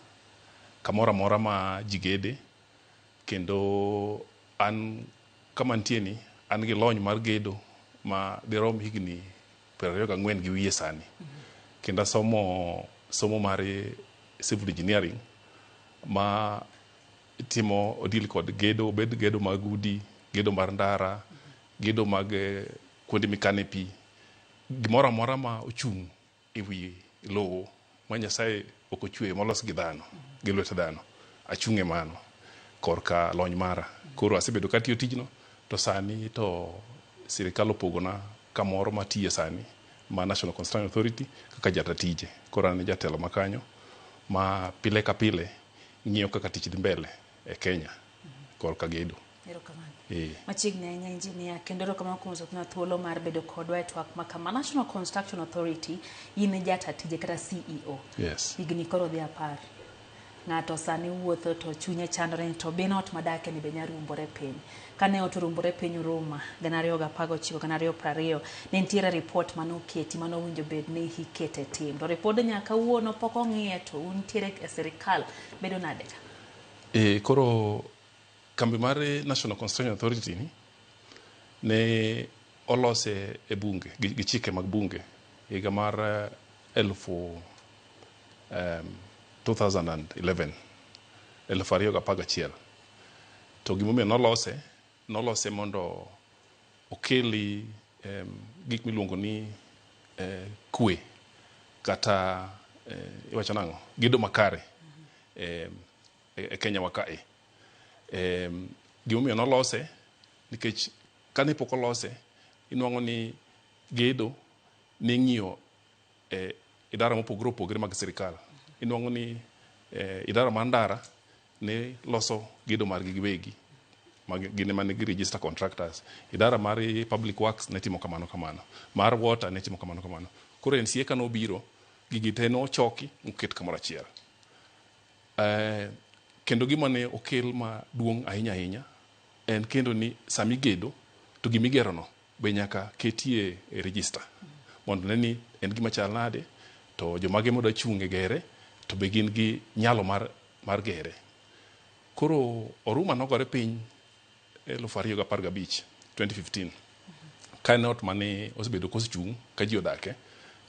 S2: kamoro amora ma jigede kendo an kama nitie ni an gi lony mar gedo ma dirom higni 24 gi wiye sani kendo somo mar civil engineering ma timo odil kod gedo bed gedo mag udi, gedo mar ndara, gedo mag kuonde mikane pi, gimoro amora ma ochung' e wi lowo ma Nyasaye ok ochwe molos gi dhano, gi lwet dhano, achung'e mano korka lony mara. Koro asebedo ka tiyo tijno to sani to sirikal opogona kamoro matiye sani ma National Construction Authority kaka jata tije. Koro an jatelo makanyo ma pile ka pile ng'iyo kaka tich dhi mbele e Kenya korka gedo.
S1: Machiegni ahinya injinia kendo erokamano kuom zokna thuolo mar bedo kodwa e twak makama. National Construction Authority in jata tije kata CEO.
S2: Yes.
S1: Higni koro dhi 10. Ng'ato sani wuotho to chunye chandore to bin ot madake ni be nyarumbore piny. Kane ot orumbore piny Roma 2019-2020 ne nitiere report manoketi manowinjo bed ni ikete tim. To report nyaka wuono pok ong'iye to untiere e sirikal bedo nade?
S2: Koro kambi mar National Construction Authority ni ne olose e bunge gi chike mag bunge higa mar 2011 to gimomiyo nolose mondo okeli gik miluongo ni kwe kata iwacho nang'o gedo makare e Kenya wakae. Gimomiyo nolose nikech kane pok olose inwang'o ni gedo ne ng'iyo idara mopogore opogore mag sirikal. Inwang'o ni idara mar ndara ne loso gedo margi giwegi gine mane gi register contractors. Idara mar public works ne timo kamano mar water ne timo kamano. Koro NCA kano biro gigi te no choki oket kamoro achiel. Kendo gima ne okel maduong' ahinya en kendo ni sami gedo to gimigero no be nyaka ketie e register mondo ne ni en gima chal nade to jomage moda chunge gere to be gin gi nyalo mar gere. Koro oruma nogore piny 2015 kane ot mane osebedo kosechung' ka ji odake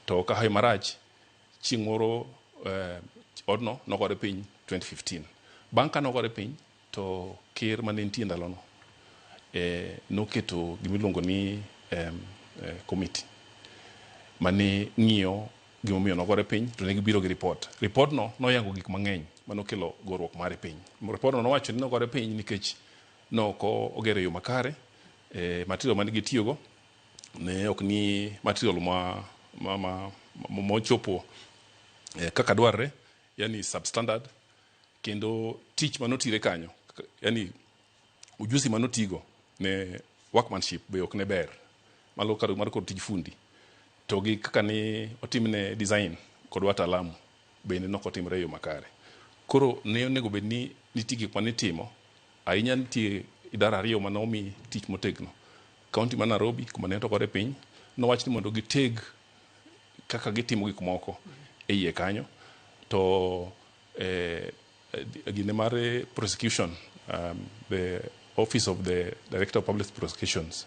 S2: to kahayo marach chieng' moro odno nogore piny 2015. Bang' ka nogore piny to ker mane nitie ndalono noketo gimiluongo ni committee mane ng'iyo gimomiyo nogore piny to ne gibiro gi report. Report no noyango gik mang'eny manokelo goruok mare piny. Report no nowacho ni nogore piny nikech noko ogero yo makare, material mane gitiyogo ne ok ni material mochopo kaka dwarre, yani substandard, kendo tich manotire kanyo, yani ujusi manotigo ne workmanship be ok ne ber malo kar mar kod tij fundi to gi kaka ni otimne design kod wataalamu bende nok otimre yo makare. Koro ne onego bed ni nitie gik manitimo ahinya. Nitie idara ariyo manomi tich motegno. Kaunti ma Nairobi kuma ne togore piny nowach ni mondo giteg kaka gitimo gik moko e iye kanyo to gine mare prosecution, the office of the director of public prosecutions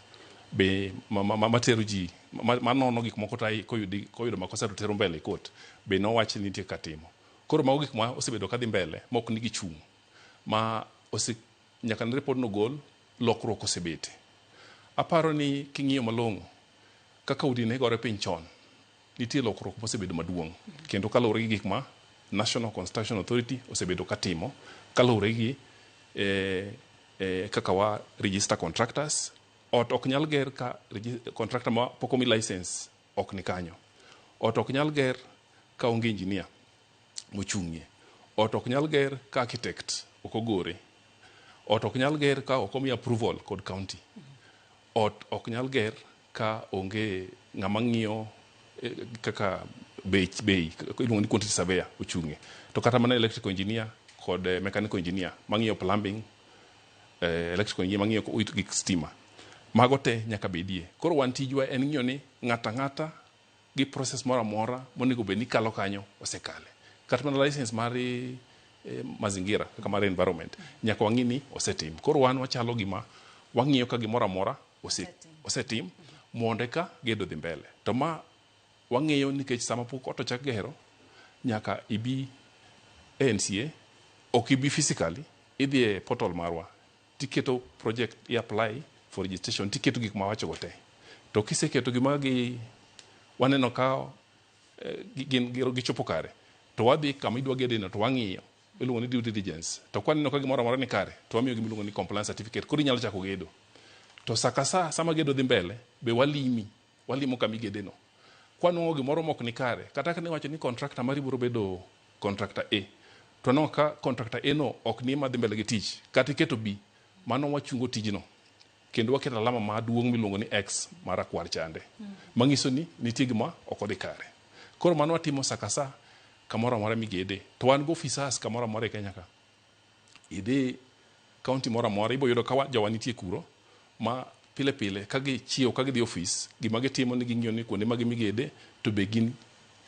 S2: be matero ji manono gik moko tai koyudo makosa to tero mbele court be no wach nitie katimo. Koro mago gik ma osebedo kadhi mbele mok nigi chung ma nyaka ne report no gol lokruok osebete. Aparo ni king'iyo malong'o kaka udi ne gore piny chon nitie lokruok mosebedo maduong' kendo kaluwore gi gik ma National Construction Authority osebedo katimo kaluwore gi kaka wa register contractors. Ot ok nyal ger ka contractor ma pok omi license ok ni kanyo. Ot ok nyal ger ka onge engineer mochung'ie. Ot ok nyal ger ka architect ok ogore. Ot ok nyal ger ka ok omi approval kod county. Ot ok nyal ger ka onge ng'ama ng'iyo kaka bei iluongo ni quantity surveyor ochung'ie. To kata mana electrical engineer kod mechanical engineer mang'iyo plumbing, electrical engineer mang'iyo gik stima. Mago te nyaka bedie. Koro wan tijwa en ng'iyo ni ng'ata gi process moro amora monego bed ni kalo kanyo osekale. Kata mana license mar mazingira kaka mar environment nyaka wang'i ni osetim. Koro wan wachalo gima wang'iyo ka gimoro amora osetim mondo ka gedo dhi mbele. To ma wang'iyo nikech sama pok ot ochak gero nyaka ibi NCA, ok ibi physically, idhi e portal marwa tiketo project i apply for registration, tiketo gik ma wachogo te. To kiseketo gima waneno ka gichopo kare, to wadhi kama idwa gedeno to wang'iyo iluongo ni due diligence. To kwaneno ka gimoro amora ni kare to wamiyo gimiluongo ni compliance certificate. Koro inyalo chako gedo. To sama gedo dhi mbele be walimo kama igedeno. Kwanong'o gimoro mok ni kare, kata ka ne wacho ni contractor mari biro bedo contractor A, to no ka contractor A no ok ni madhi mbele gi tich, kata iketo B, mano wachungo tijno. Kendo waketo alama maduong' miluongo ni X marakwar chande. Mangiso ni nitie gima ok odhi kare. Koro mano watimo sa kamoro amora migede. To wan go officers kamoro amora e Kenya ka. Idhi county moro amora ibo yudo ka jowa nitie kuro ma pile ka gichiew ka gidhi office gima gitimo ni ging'iyo ni kuonde ma gimigede to be gin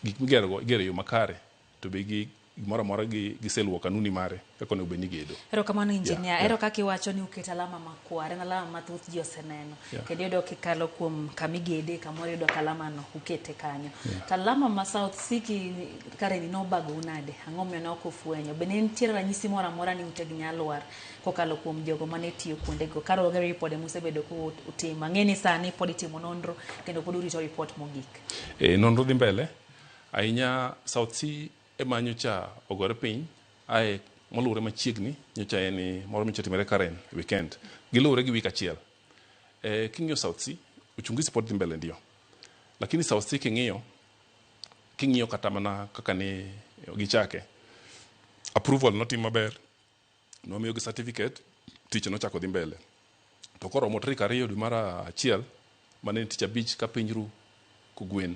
S2: gik migero yo makare to be gimoro amora giseluwo kanuni mare kaka onego bed ni gedo.
S1: Ero kamano engineer, ero kaka iwacho ni uketo alama makwar, en alama mathoth ji oseneno. Kendo yudo kikalo kuom kamigede kamoro yudo kalama no ukete kanyo. To alama ma South Siki kare ni nobago unade, ang'o miyo ne ok ofwenyo. Be ne nitiere ranyisi moro amora ni ute gi nyalo war kokalo kuom jogo mane tiyo kuondego. Karo gero ripode musebedo ku utimo. Ng'eni sani pod itimo nonro kendo pod urito report mogik.
S2: Nonro dhi mbele. Ahinya South Sea emanyocha ogore piny ae moluwore machiegni nyocha en moro michotimore Karen weekend giluwore gi wik achiel. King'iyo South Sea uchunguzi pod dhi mbele ndio, lakini South Sea king'iyo kata mana kaka ne gichake approval notim maber, nomiyo gi certificate, tich nochako dhi mbele. To koro mo tarik 2 dwe mar achiel mane tich abich ka piny ru kugwen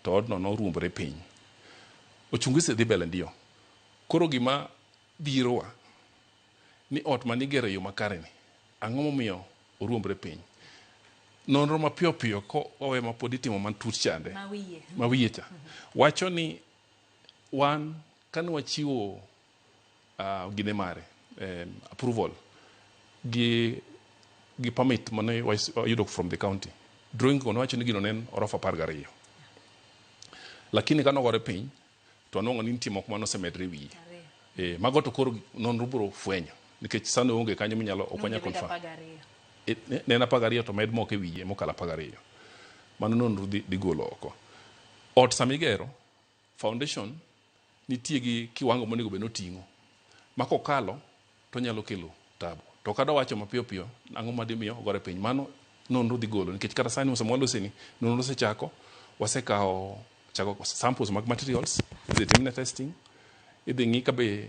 S2: to odno noruombore piny. Uchunguzi dhi mbele ndio. Koro gima birowa ni ot manigero yo makare ni ang'o momiyo oruombore piny. Nonro mapiyo ko owe ma pod itimo man tut chande mawiye cha wacho ni wan kan wachiwo gine mare approval gi permit mane wayudo from the county, drawing kono wacho ni gino nen orofa 12, lakini kano gore piny to anong'o ni nitie moko manosemedre wiye. Mago to koro nonro biro fwenyo nikech sano onge kanyo minyalo okonya confirm. Nena 12 to med moko e wiye mokala 12. Mano nonro dhi golo oko. Ot samigero foundation nitie gi kiwango monego bed noting'o. Mako kalo to nyalo kelo tabu. To kada wacho mapiyo ang'o madimiyo gore piny, mano nonro dhi golo nikech kata sani usemwalo seni nonro sechako wasekawo samples mag materials, idhi timne testing, idhi ng'i ka be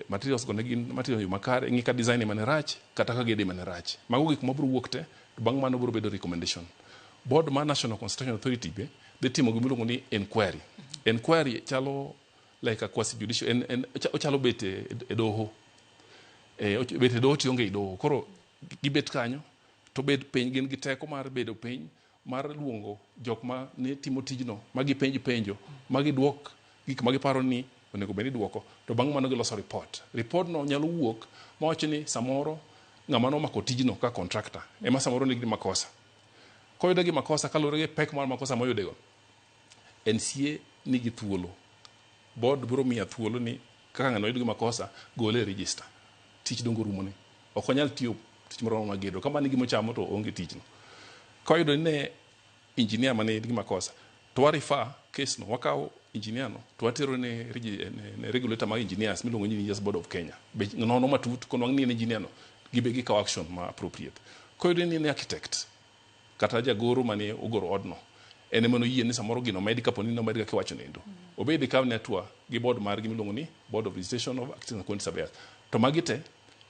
S2: materials go ne gin material yo makare, ng'i ka design mane rach kata ka gede mane rach. Mago gik mabiro wuok te, to bang' mano biro bedo recommendation. Board ma National Construction Authority be dhi timo gimiluongo ni inquiry. Inquiry chalo like a quasi judicial, ochalo bete e doho. Bete doho tionge i doho. Koro gibet kanyo to bed piny gin gi teko mar bedo piny mar luongo jok ma ne timo tijno, magi penjo, magi duok gik magi paro ni onego bed ni duoko to bang' mano giloso report no nyalo wuok mawacho ni samoro ng'ama nomako tijno ka contractor ema samoro nigi makosa koyudo gi makosa kaluwore gi pek mar makosa moyudego NCA nigi thuolo board biro miya thuolo ni kaka ng'ano oyud gi makosa gole e register tich dongo rumone ok onyal tiyo tich moro magedo kama nigi mochamo to onge tichno koyudo ne engineer mane nigi makosa to warifa case no wakawo engineer no to watero ne regulator mag engineers miluongo ni Engineers Board of Kenya be nono matut kono wang'ni engineer no gibe gikawo action ma appropriate koyudo ni architect kata jagoro mane ogoro odno ene mono yie ni samoro gino med kapo ni no med ka wacho nendo obedi kaw ne atwa gi board mar gi miluongo ni Board of Registration of Acting and Quantity Surveyors to magite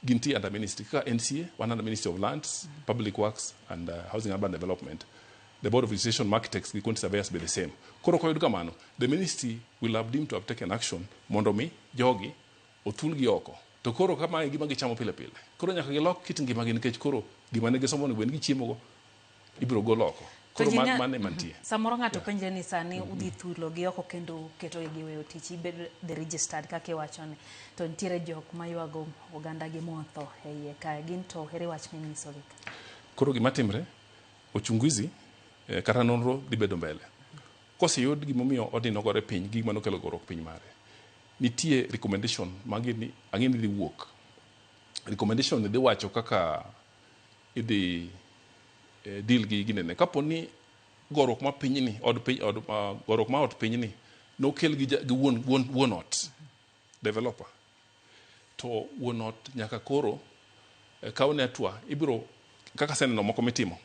S2: ginti under ministry ka NCA one under Ministry of Lands Public Works and Housing and Urban Development the Board of Registration Architects gi Quantity Surveyors be the same koro koyud kamano the ministry will have deemed to have taken action mondo mi jogi othul gi oko to koro kama gima gichamo pile pile koro nyaka gilok kit ngima gi nikech koro gima ne gisomo ni gi chiemo go ibiro gol oko koro mane mantie
S1: samoro ng'ato penje ni sani udhi thulo gi oko kendo keto gi weyo tich ibed the registered kaka iwacho ni to nitiere jok maywago oganda gi motho e iye kae gin to ere wach minyisogi
S2: koro gima timre ochunguzi kata nonro dhi bedo mbele koseyud gimomiyo odino gore piny gik manokelo gorok piny mare nitie recommendation magini ang'ini dhi wuok recommendation dhi wacho kaka idhi deal gi ginene kapo ni gorok ma pinyni gorok ma ot pinyni nokel gi wuon ot developer to wuon ot nyaka koro kawne atwa ibiro kaka seneno moko mitimo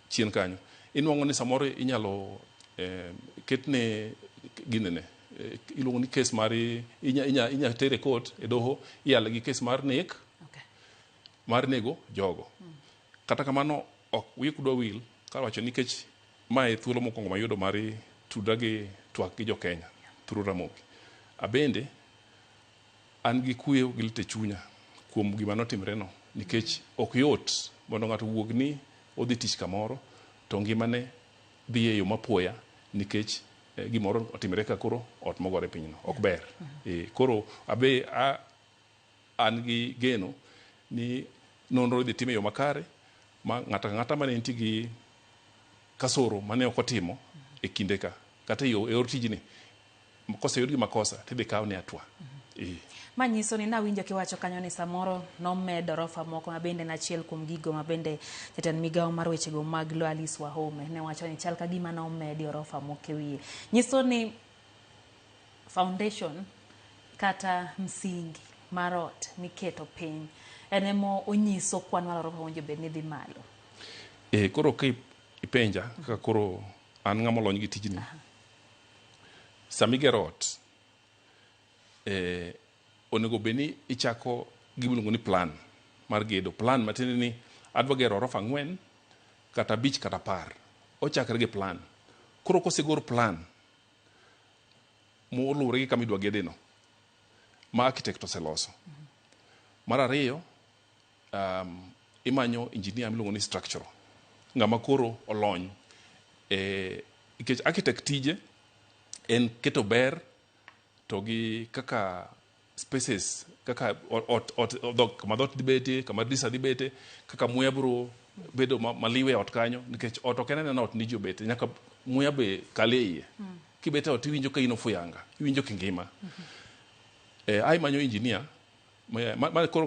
S2: chien kanyo inwang'o ni samoro inyalo ketne ginene iluongo ni case mar inya tere court e doho iyale gi case mar nek mar nego jogo kata kamano ok wikudwa wil ka wacho nikech mae thuolo mokwongo mayudo mar tuda gi twak gi jokenya through Ramogi abende an gi kuyo gi lit e chunya kuom gima notimre no nikech ok yot mondo ng'ato wuog ni odhi tich kamoro to ngimane dhi e yo mapoya nikech gimoro otimre ka koro ot mogore pinyno ok ber koro an gi geno ni nonro dhi time yo makare ma ng'ata mane nitie gi kasoro mane ok otimo e kinde ka kata e yor tijni koseyud gi makosa tidhi kaw ne atwa
S1: manyiso ni nawinjo kiwacho kanyo ni samoro nomedo rofa moko mabende nachiel kuom gigo mabende jatend migawo mar wechego mag lo Alice Wahome ne wacho ni chal ka gima nomedi rofa moko wiye nyiso ni foundation kata msingi mar ot miketo piny enemo onyiso kwan mar rofa mowinjo bed ni dhi malo
S2: koro ka ipenja kaka koro an ng'ama olony gi tijni samigero ot onego bed ni ichako gimiluongo ni plan mar gedo plan matiende ni adwa gero rofa 4 kata 5 kata 10 ochakre gi plan koro kosegor plan moluwore gi kama idwa gedeno ma architect oseloso mar ariyo imanyo engineer miluongo ni structural ng'ama koro olony nikech architect tije en keto ber to gi kaka spaces kaka kama dhot dibete kama disa dibete kaka muya bro bedo maliwe ot kanyo nikech ot ok en ot ni jobete nyaka muya be kale iye kibete ot iwinjo ka ino fuyanga iwinjo kingima ai manyo engineer ma koro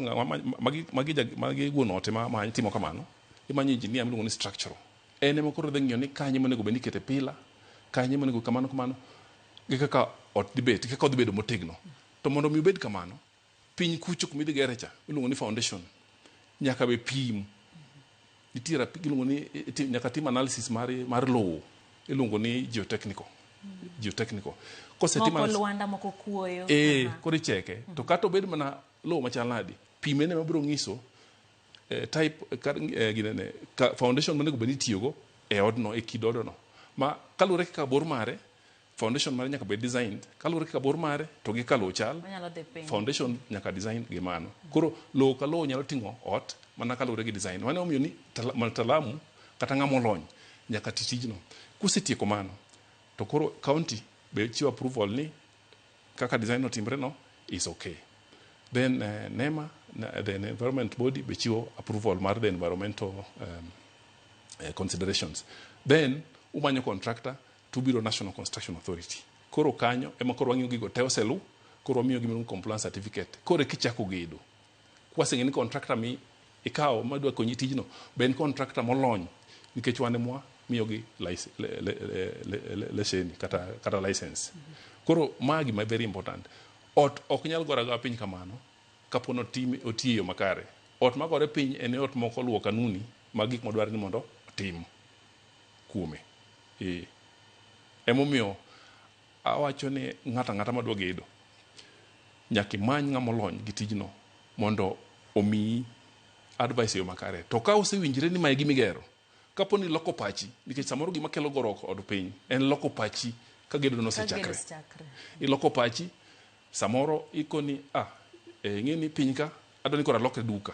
S2: magi wuon ote ma timo kamano imanyo engineer miluongo ni structural ene ma koro dhi ng'iyo ni kanye monego bed ni kete pila kanye monego kamano gi kaka ot dibete kaka odhi bedo motegno to mondo mi obed kamano piny kucho kuma idhi gere cha iluongo ni foundation nyaka be pim nitiere iluongo ni nyaka tim analysis mar lowo iluongo ni geotechnical
S1: moko Luanda moko kuoyo
S2: koro icheke to kata obed mana lowo machal nadi pimene mabiro ng'iso type ginene foundation monego bed ni itiyogo e odno e kid odno ma kaluwore kaka bor mare foundation mare nyaka bed designed kaluwore kaka bor mare to gi kalo chal foundation nyaka design gi mano koro lowo ka lowo nyalo ting'o ot mana kaluwore gi design mane omiyo ni mtaalamu kata ng'ama olony nyaka tijno kusetieko mano to koro county be chiwo approval ni kaka design otimre no is okay. Then NEMA, the environment body, be chiwo approval mar the environmental considerations. Then umanyo contractor to biro National Construction Authority. Koro kanyo ema koro wang'iyo gigo te oselu, koro wamiyo gimiluongo compliance certificate. Koro kichako gedo. Kwaseng'e ni contractor mi ikawo madwa konyi tijno, ben contractor molony nikech wane mwa miyogi leseni kata license. Koro magi ma very important. Ot ok nyal gora ga piny kamano kapono otiyo makare. Ot magore piny en ot moko luwo kanuni mag gik modwar ni mondo otim kuome. Emomiyo awacho ni ng'ata madwa gedo nyaka imany ng'ama olony gi tijno mondo omi advice yo makare. To ka osewinjre ni mae gimigero, kaponi loko pachi, nikech samoro gima kelo goroko od piny en loko pachi ka gedo no osechakre. Iloko pachi samoro ikoni ng'eni piny ka adoni kora loke duka.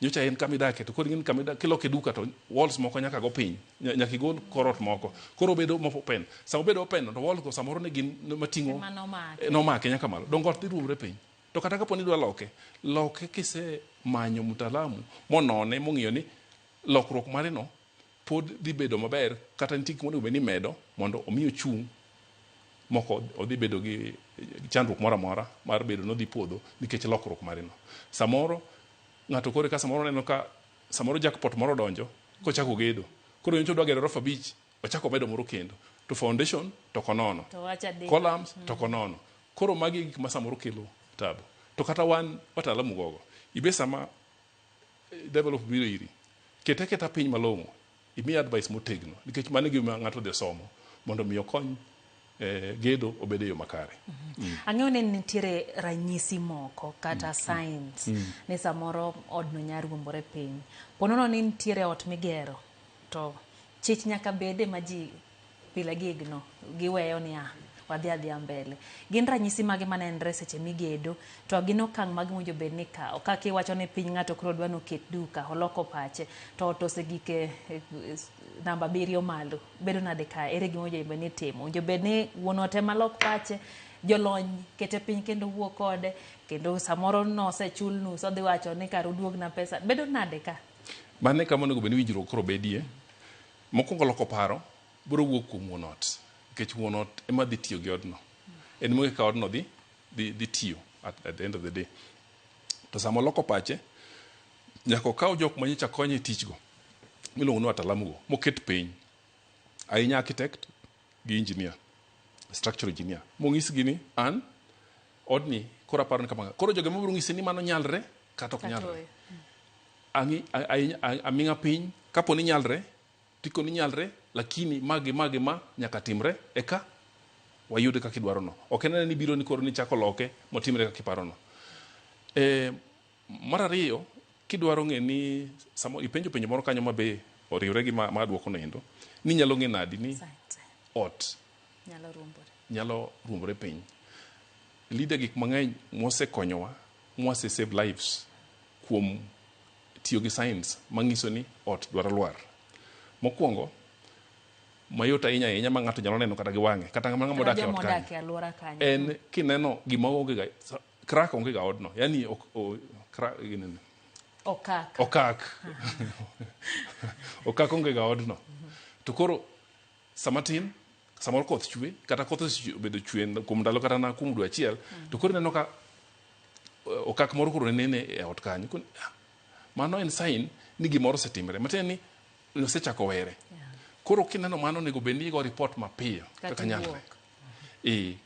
S2: Nyocha en kamidake to koro ng'eni kamidake kiloke duka to walls moko nyaka go piny, nyaka igol korot moko. Koro bedo open. Samo bedo open to walls go samoro ne gin mating'o nomake nyaka malo. Dongot dhi ruomre piny. To kata kaponi idwa loke kise manyo mtaalamu monone mong'iyo ni lokruok mare no pod dhi bedo maber kata nitie gik monego bed ni medo mondo omi ochung' moko odhi bedo gi chandruok moro amora mar bedo nodhi podho nikech lokruok mare no. Samoro ng'ato kore ka samoro neno ka samoro jackpot moro donjo kochako gedo. Koro nyocha odwa gero rofa 5 ochako medo moro kendo. To foundation to konono. Columns to konono. Koro magi gik ma samoro kelo tabu. To kata wan wataalamu gogo ibe sama develop biro iri keta piny malong'o imi advice motegno nikech mano gima ng'ato dhi somo mondo mi okony gedo obede yo makare.
S1: Ang'eyo ni nitiere ranyisi moko kata signs ni samoro odno nyaruombore piny. Ponono ni nitiere ot migero to chich nyaka bede ma ji pile gigno giweyo ni wadhi adhiya mbele. Gin ranyisi mage manenre seche migedo to gin okang' mage mojo bed ni kawo. Kaka iwacho ni piny ng'ato koro dwa noket duka oloko pache to osegike namba 7 malo. Bedo nade ka ere gima ojo bed ni timo. Ojo bed ni wuon ot ema lok pache, jolony kete piny kendo wuo kode kendo samoro nosechul nus odhi wacho ni kar uduogna pesa. Bedo nade ka?
S2: Mane kama onego bed ni winjruok koro bedie. Mokwongo loko paro biro wuok kuom wuon ot. Nikech wuon ot ema dhi tiyo gi odno. En mo ka odno dhi tiyo at the end of the day. To samo loko pache nyaka okaw jok manyicha konye tich go miluongo ni wataalamu go moket piny. Ahinya architect gi engineer, structural engineer. Mong'is gi ni an odni koro aparo ni kama. Koro joge mabiro ng'isi ni mano nyalre kata ok nyalre. Aming'a piny kapo ni nyalre tiko ni nyalre lakini mage ma nyaka timre eka wayude kaka idwaro no. Ok en ni biro ni koro ni chako loke motimre kaka iparo no. Mar ariyo kidwaro ng'e ni samo ipenjo penjo moro kanyo mabe oriwre gi ma duoko nendo ni nyalo ng'e nadi ni ot nyalo ruombore piny. Lide gik mang'eny mosekonyowa mwase save lives kuom tiyo gi science mang'iso ni ot dwaro lwar. Mokwongo mayot ahinya ma ng'ato nyalo neno kata gi wang'e kata ng'ama modak e ot kanyo en kineno gima onge ga crack onge ga odno, yani okak onge ga odno. To koro samatin samoro koth chwe kata koth obedo chwe kuom ndalo kata na kuom dwe achiel to koro neno ka okak moro koro nene e ot kanyo. Mano en sign ni gimoro osetimre matiende ni osechako were. Koro kineno mano nego bed ni igo report mapiyo kaka nyalre.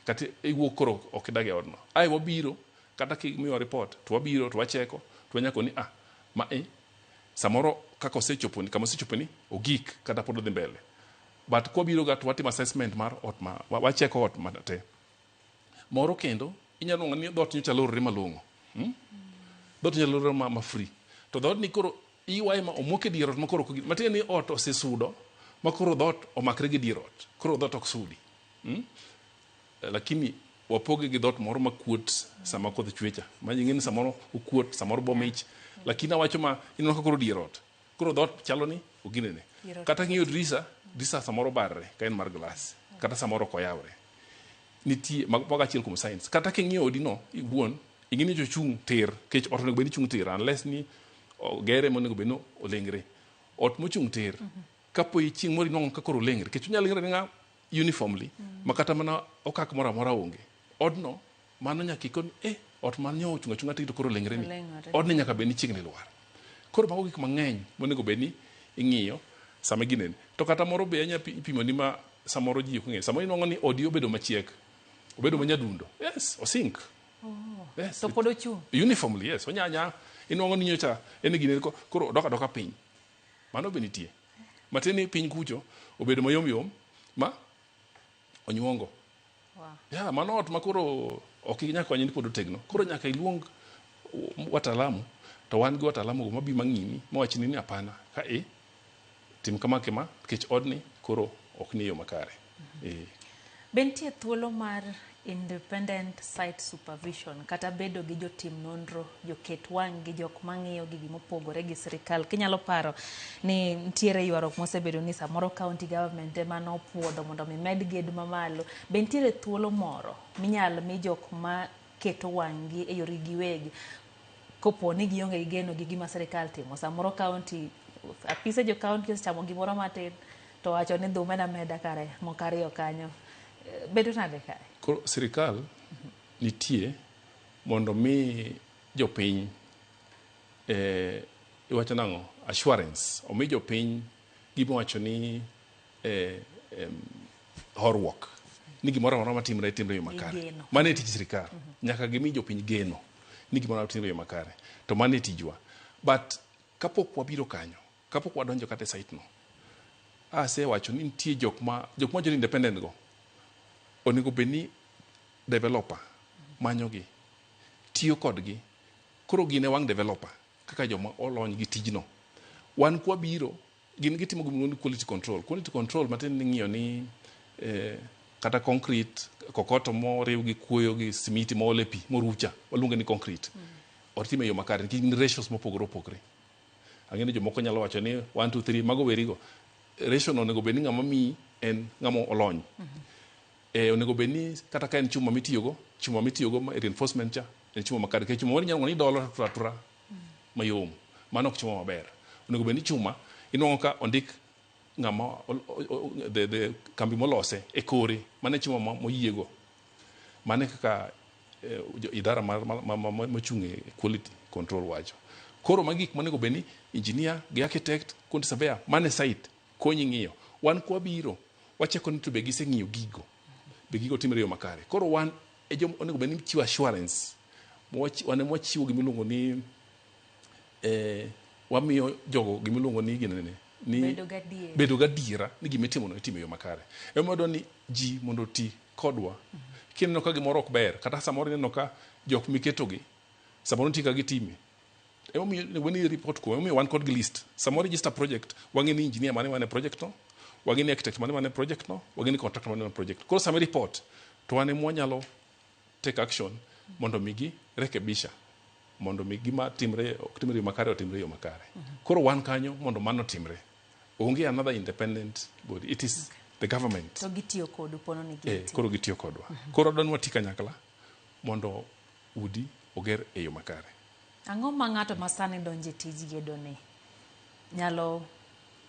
S2: Kata iwuok koro ok idage odno. Wabiro kata kimiyo report to wabiro to wacheko to wanyako ni samoro kaka osechopo ni kama osechopo ni ogik kata pod odhi mbele. But kwa biro ga to watim assessment mar ot ma wacheko ot mate. Moro kendo inyalo ng'ani dot nyocha lorre malong'o. Dot nyalo lorre ma free. To dot ni koro iwaye ma omoke dier ot makoro matiende ni ot osesudo makoro dot omakre gi dier ot. Koro dot ok sudi. Lakini wapoge gi dot moro makuot sama kodh chwecha. Manying'eni samoro okuot samoro bomich. Lakini awacho ma ineno koro dier ot. Koro dot chalo ni oginene. Kata ng'iyo drisa samoro barre ka en mar glass. Kata samoro koyawre. nitie mag achiel kuom science kata king'iyo odi no iwuon ing'ini jochung' tir kech ot onego bed ni chung' tir unless ni gere monego bed no olengre ot mochung' tir kapo chieng' moro inwang'o ka koro olengre kech unyalo lengre nga uniformly makata mana okak moro amora onge odno mano nyaka ikon ot man nyo ochung' achung'a to koro olengre ni odno nyaka bed ni chiegni lwar koro mago gik mang'eny monego bed ni ing'iyo sama ginene to kata moro be anya ipimo ni ma samoro ji ok ng'e samoro inwang'o ni odi obedo machiek obedo manyadundo yes osink yes
S1: to pod ochung'
S2: uniformly yes onyanya inwang'o ni nyocha en gine koro doka piny mano be nitie matini piny kucho obedo mayom yom ma onyuongo ya mano ot makoro ok inyaka konyi ni pod otegno koro nyaka iluong wataalamu to wan gi wataalamu go mabi mang'ini mawachni ni apana ka tim kama kama kech odni koro ok ni yo makare
S1: bentie thuolo mar independent site supervision kata bedo gi jotim nonro joket wang' gi jok mang'iyo gi gimopogore gi sirikal kinyalo paro ni ntiere ywaruok mosebedo ni samoro county government ema nopuodho mondo mi med gedo mamalo bentiere thuolo moro minyalo mi jok ma keto wang' gi e yore giwegi kopo ni gionge gi geno gi gima sirikal timo samoro county apise jo county osechamo gimoro matin to wacho ni dhumena meda kare mokariyo kanyo bedo nade kae
S2: koro sirikal nitie mondo mi jopiny iwacho nang'o assurance omi jopiny gimowacho ni horruok ni gimoro amora matimre yo makare mane tich sirikal nyaka gimi jopiny geno ni gimoro amora timre yo makare to mane tijwa but kapok wabiro kanyo kapok wadonjo kata e site no asewacho ni nitie jok ma jo independent go onego bed ni developer manyogi tiyo kodgi koro gine wang developer kaka joma olony gi tijno wan kwa biro gin gitimo gimoro ni quality control matin ni ng'iyo ni kata concrete kokoto moriw gi kuoyo gi simiti moole pi morucha waluonge ni concrete otime yo makare nikech gin ratios mopogore opogore ang'e ni jomoko nyalo wacho ni 1 2 3 mago werigo ratio no onego bed ni ng'ama mi en ng'ama olony onego bed ni kata ka en chuma mitiyogo reinforcement cha en chuma makare kech chuma moro nyalo ni dolo tura mayom mano ok chuma maber onego bed ni chuma inwang'o ka ondik ng'ama the kambi molose e kore mane chuma moyiego mane kaka idara mochung'e quality control wacho koro magik monego bed ni engineer gi architect kundi surveyor mane site konyi ng'iyo wan kwa biro wacheko ni to be giseng'iyo gigo timre yo makare koro wan onego bed ni chiwo assurance wan mwachiwo gimiluongo ni wamiyo jogo gimiluongo ni ginene ni bedo gadiera ni gimitimo no itimo yo makare emodo ni ji mondo ti kodwa kineno ka gimoro ok ber kata samoro ineno ka jok miketogi samoro nitie ka gitime emomiyo report ko emomiyo wan kod list samoro register project wang'e ni engineer mane project no wang'e ni architect mane project no wang'e ni contractor mane project koro sama report to wane mwanyalo take action mondo migi rekebisha mondo migi timre yo makare otimre yo makare koro wan kanyo mondo mano timre onge another independent body it is the government
S1: to gitiyo kodu pono ni giti
S2: koro gitiyo kodwa koro donwa tika nyakla mondo udi oger e yo makare
S1: ang'o ma ng'ato masani donje tij gedo ni nyalo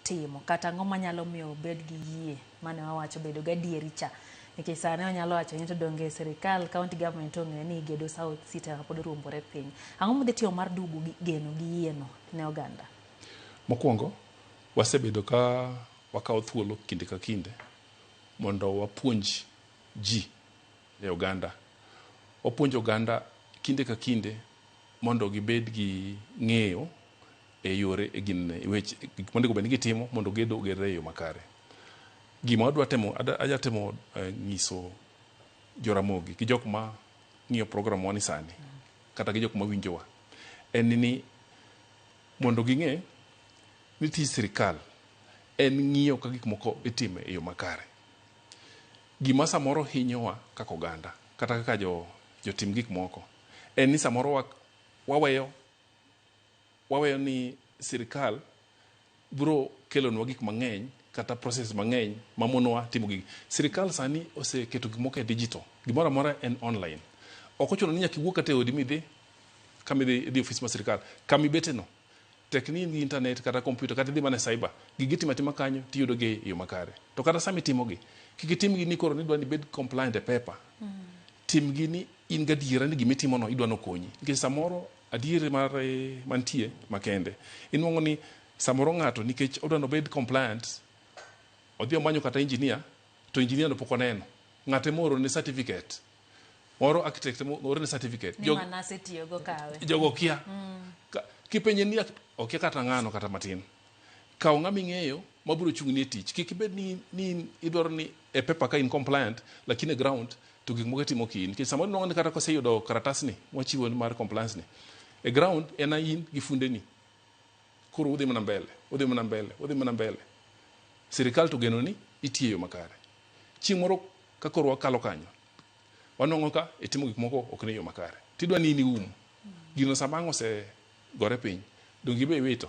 S1: timo kata ang'o manyalo miyo obed gi yie mane wawacho bedo gadieri cha nikech sani onyalo wacho ni to donge sirikal county government ong'e ni gedo South City pod ruombore piny ang'o modhi tiyo mar dugu geno gi yieno ne oganda
S2: mokwongo wasebedo ka wakawo thuolo kinde ka kinde mondo wapuonj ji e oganda wapuonjo oganda kinde ka kinde mondo gibed gi ng'eyo e yore e weche mondo bed ni gitimo mondo gedo ogerre e yo makare gima aja temo nyiso joramogi gi jok ma ng'iyo program wani sani kata gi jok ma winjowa en ni mondo ging'e ni tij sirikal en ng'iyo ka gik moko itime e yo makare gima samoro hinyowa kaka oganda kata kaka jotim gik moko en ni samoro waweyo ni sirikal biro kelonwa gik mang'eny kata process mang'eny mamonwa timo gigi. Sirikal sani oseketo gimoko e digital, gimoro amora en online. Ok ochuno ni nyaka iwuog kata e odi midhi idhi ofis mar sirikal, kama ibete no tek ni in gi internet kata kompyuta kata idhi mana e cyber, gigi timo atima kanyo tiyudo gi e yo makare. To kata sama itimogi, kik itimgi ni koro ni idwa ni ibed compliant e paper. Timgi ni in gadiera ni gimitimo no idwa nokonyi. Nikech samoro adiere mantie makende. Inuongo ni samoro ng'ato nikech odwa nobed compliant, odhi omanyo kata engineer, to engineer no pok oneno. Ng'ate moro ne certificate. Moro architect moro ne certificate.
S1: Ni manase tiyo go kawe.
S2: Jogo kia. Kipenje ni okia kata ng'ano kata matin. Kaw ng'ama ing'eyo mabiro chung'ni e tich. Kik ibed ni idwaro ni e paper ka in compliant, lakini e ground to gik moko timo kin. Nikech samoro nong'o ni kata koseyudo karatas ni mochiwo mar compliance ni. E ground ena in gi funde ni. Koro udhi mana mbele. Sirikal to geno ni itiyo makare. Chieng' moro ka koro wakalo kanyo, wanong'o ka itimo gik moko ok ne yo makare. Tidwa ni ium. Gino samang' gore piny. Donge ibe iwito.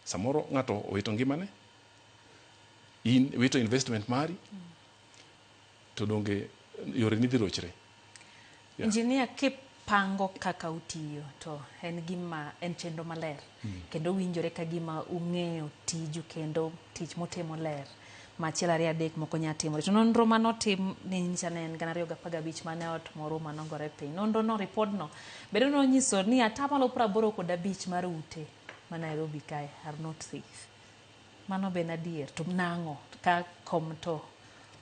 S2: Samoro ng'ato owito ngimane. In wito investment mari. To donge yore ni dhi rochre.
S1: Engineer kipango kaka utiyo to en chenro maler. Kendo winjore ka gima ung'eyo tiju kendo tich motimo ler. Machiel ariyo adek moko nya timore. To nonro manotim ne nyicha ne en 2015 mane ot moro manongore piny. Nonro no report no bedo no nyiso ni 85% mar ute ma Nairobi kae are not safe. Mano ben adier to nang'o ka kom to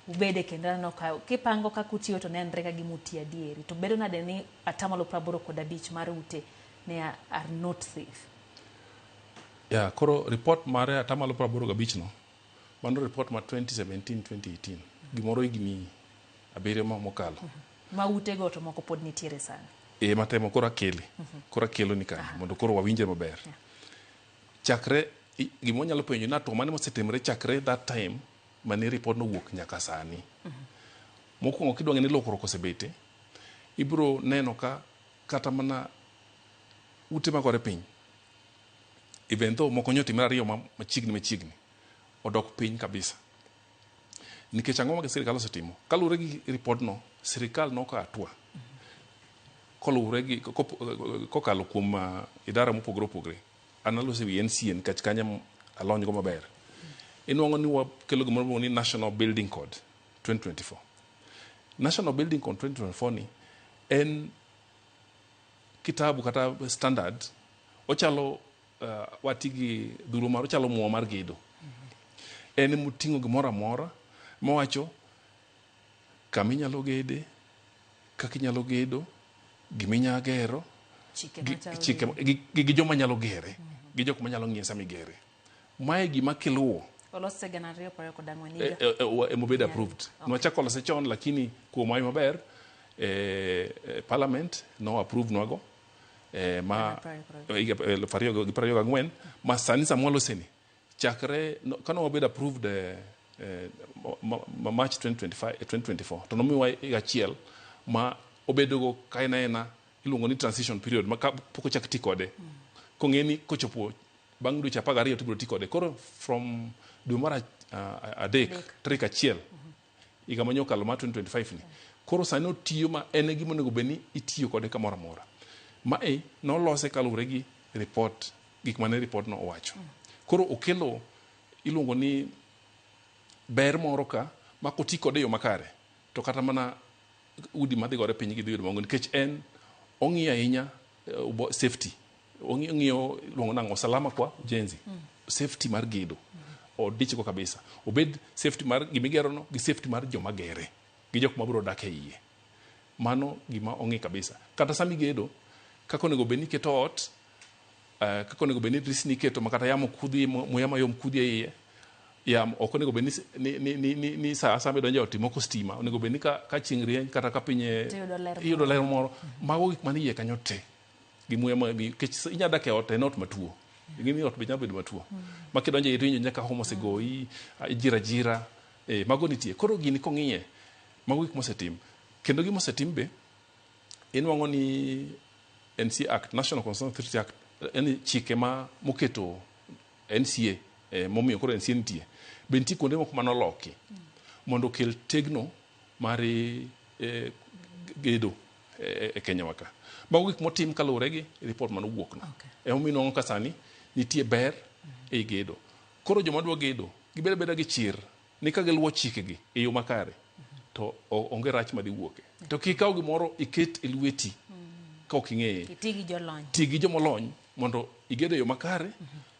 S1: ubede kendo no ka kipango ka kutiyo to nenre ka gimuti adieri to bedo nade ni 85% mar ute ne are not safe.
S2: Koro report mare 85% no. Mano report ma 2017-2018. Gimoro higni 7 mokalo.
S1: Ma ute go to moko pod nitiere sana.
S2: Matemo koro akele. Koro akelo ni kanyo mondo koro wawinje maber. Chakre gimo nyalo penjo na to mane mosetimre chakre that time mane report no wuok nyaka sani. Mokwongo kidwa ng'eni lokruok osebete, ibiro neno ka kata mana ute magore piny. Even though moko nyotimre ariyo machiegni odok piny kabisa. Nikech ang'o ma sirikal osetimo? Kalure gi report no, sirikal noka atua. Kalure gi kokalo kuom idara mopogore opogore. Analose wi NCN kach kanya alony go maber. Inuongo ni wakelo gimoro ni National Building Code 2024. National Building Code 2024 ni en kitabu kata standard ochalo watigi dhuro mar ochalo muo mar gedo. En muting'o gimoro amora mowacho kama inyalo gede, kaka inyalo gedo, giminya gero, gi joma nyalo gere, gi jok manyalo ng'iyo sama igere. Mae gima kiluwo.
S1: Olose gana 2014
S2: emobed approved. Nwachako olose chon lakini kuom wayo maber parliament no approve nwago ma 2024 ma sani samwaloseni chakre kano wabed approved March 2024 to nomiwa achiel ma obedogo kaena iluongo ni transition period ma pok ochak ti kode kong'eni kochopo bang' dweche 12 to ibiro ti kode. Koro from dwe mar adek tarik 1 higa manyokalo ma 2025 ni koro sani otiyo ma en gima onego bed ni itiyo kode kamoro amora. Mae nolose kalure gi report gik mane report no owacho. Koro okelo iluongo ni ber moro ka ma koti kode yo makare to kata mana udi madhi gore piny gi yudo mongo nikech en ong'iyo ahinya safety, ong'iyo luongo nang'o salama kwa ujenzi, safety mar gedo odich go kabisa, obed safety mar gimigero no gi safety mar joma gere gi jok mabiro dak e iye. Mano gima ong'i kabisa. Kata sami gedo kako nego beni keto ot, kako nego beni drisni keto makata yamo kudhi muya mayom kudhi e iye. Yam ok onego beni ni sa asame donje ot moko stima, onego beni ka chieng' rieny kata ka pinye iyudo ler moro mago gik mani iye kanyo te. Gimuya ma kech inya dak e ot en ot matuo. Gini ot be nyalo bedo matuo. Ma kidonje irinyo nyaka homo segoi, jira mago nitie. Koro gini kong'iye mago gik mosetim. Kendo gima osetim be inuango ni NCA Act, National Consumer Authority Act, en chike ma moketo NCA momiyo koro NCA nitie be nitie kuonde moko manoloki mondo okel tegno mar gedo e Kenya waka. Mago gik motim kaluwore gi report manowuok no. Emomiyo inwang'o ka sani nitie ber e gedo. Koro joma dwa gedo gibedo beda gi chir ni ka giluwo chikegi e yo makare to onge rach madiwuoke. To kikaw gimoro iket e lweti ka ok ing'eye. Ti gi jomolony mondo igede yo makare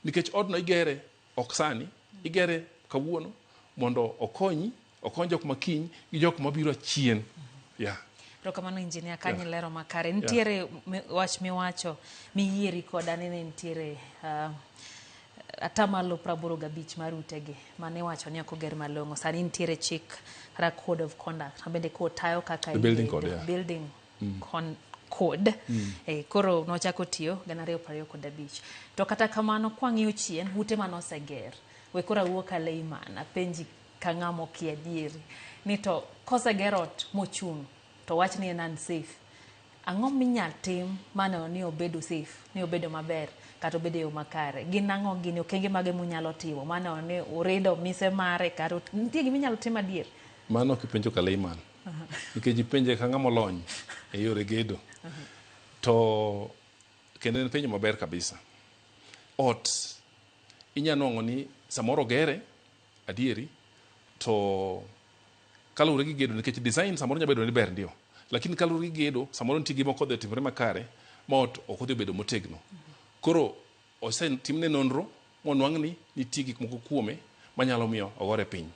S2: nikech odno igere ok sani igere kawuono mondo okony jok makiny gi jok mabiro chien.
S1: Rokamano injinia Kanyi lero makare. Nitiere wach miwacho miyieri koda ni nitiere atamalo 85 mar utegi mane wacho ni ok oger malong'o. Sani nitiere chik kata code of conduct mabende kotayo kaka
S2: building
S1: code. Koro nochako tiyo 2025. To kata kamano kwang'iyo chien ute manoseger we kora wuok Aleiman apenji ka ng'amo kiadieri ni to koseger ot mochung' to wach ni en unsafe. Ang'o minyal tim mano ni obedo safe, ni obedo maber kata obedo yo makare? Gin ang'o gini okenge mage munyalo timo mano ni urido mise mare kata nitie gima inyalo tim adier?
S2: Mano kipenjo ka Aleiman. Nikech ipenje ka ng'ama olony e yore gedo. To kendo en penjo maber kabisa. Ot inya nwang'o ni samoro gere adieri to kaluwore gi gedo nikech design samoro nya bedo ni ber ndio, lakini kaluwore gi gedo samoro nitie gima kodhi timore makare ma ot ok odhi bedo motegno. Koro osetimne nonro monwang' ni nitie gik moko kuome manyalo miyo ogore piny.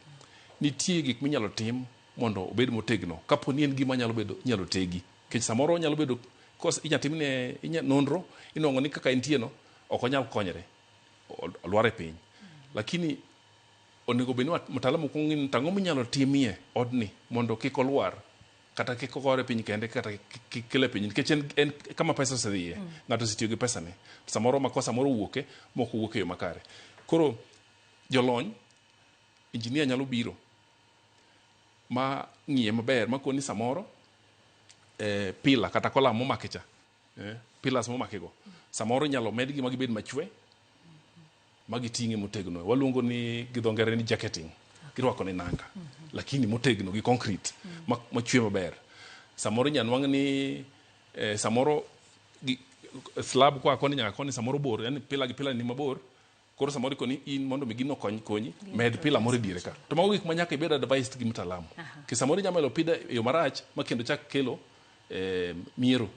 S2: Nitie gik minyalo tim mondo obed motegno kapo ni en gima nyalo tegi. Nikech samoro nyalo bedo inya timne nonro inwang'o ni kaka entie no ok onyal konyre olware piny. Lakini onego bed ni mtaalamu kong'in tang'o minyalo timie odni mondo kik olwar kata kik ogore piny kende kata kik kele piny nikech en kama pesa osedhiye. Ng'ato osetiyo gi pesa ne samoro makosa moro wuoke moko wuoke yo makare. Koro jolony injinia nyalo biro ma ng'iye maber makoni samoro pila kata kolam momake cha pilas momake go samoro inyalo med gi magibed machwe magiting'e motegno. Waluongo ni gi dho ngere ni jacketing. Girwako ni nanga lakini motegno gi concrete machwe maber. Samoro nyanwang' ni samoro slab kwa koni nyaka koni samoro bor, yani pila gi pila ni mabor. Koro samoro koni in mondo mi gino konyi med pila moro diere ka. To mago gik manyaka ibed advised gi mtaalamu. Ki samoro nyamelo pida yo marach makendo chak kelo miero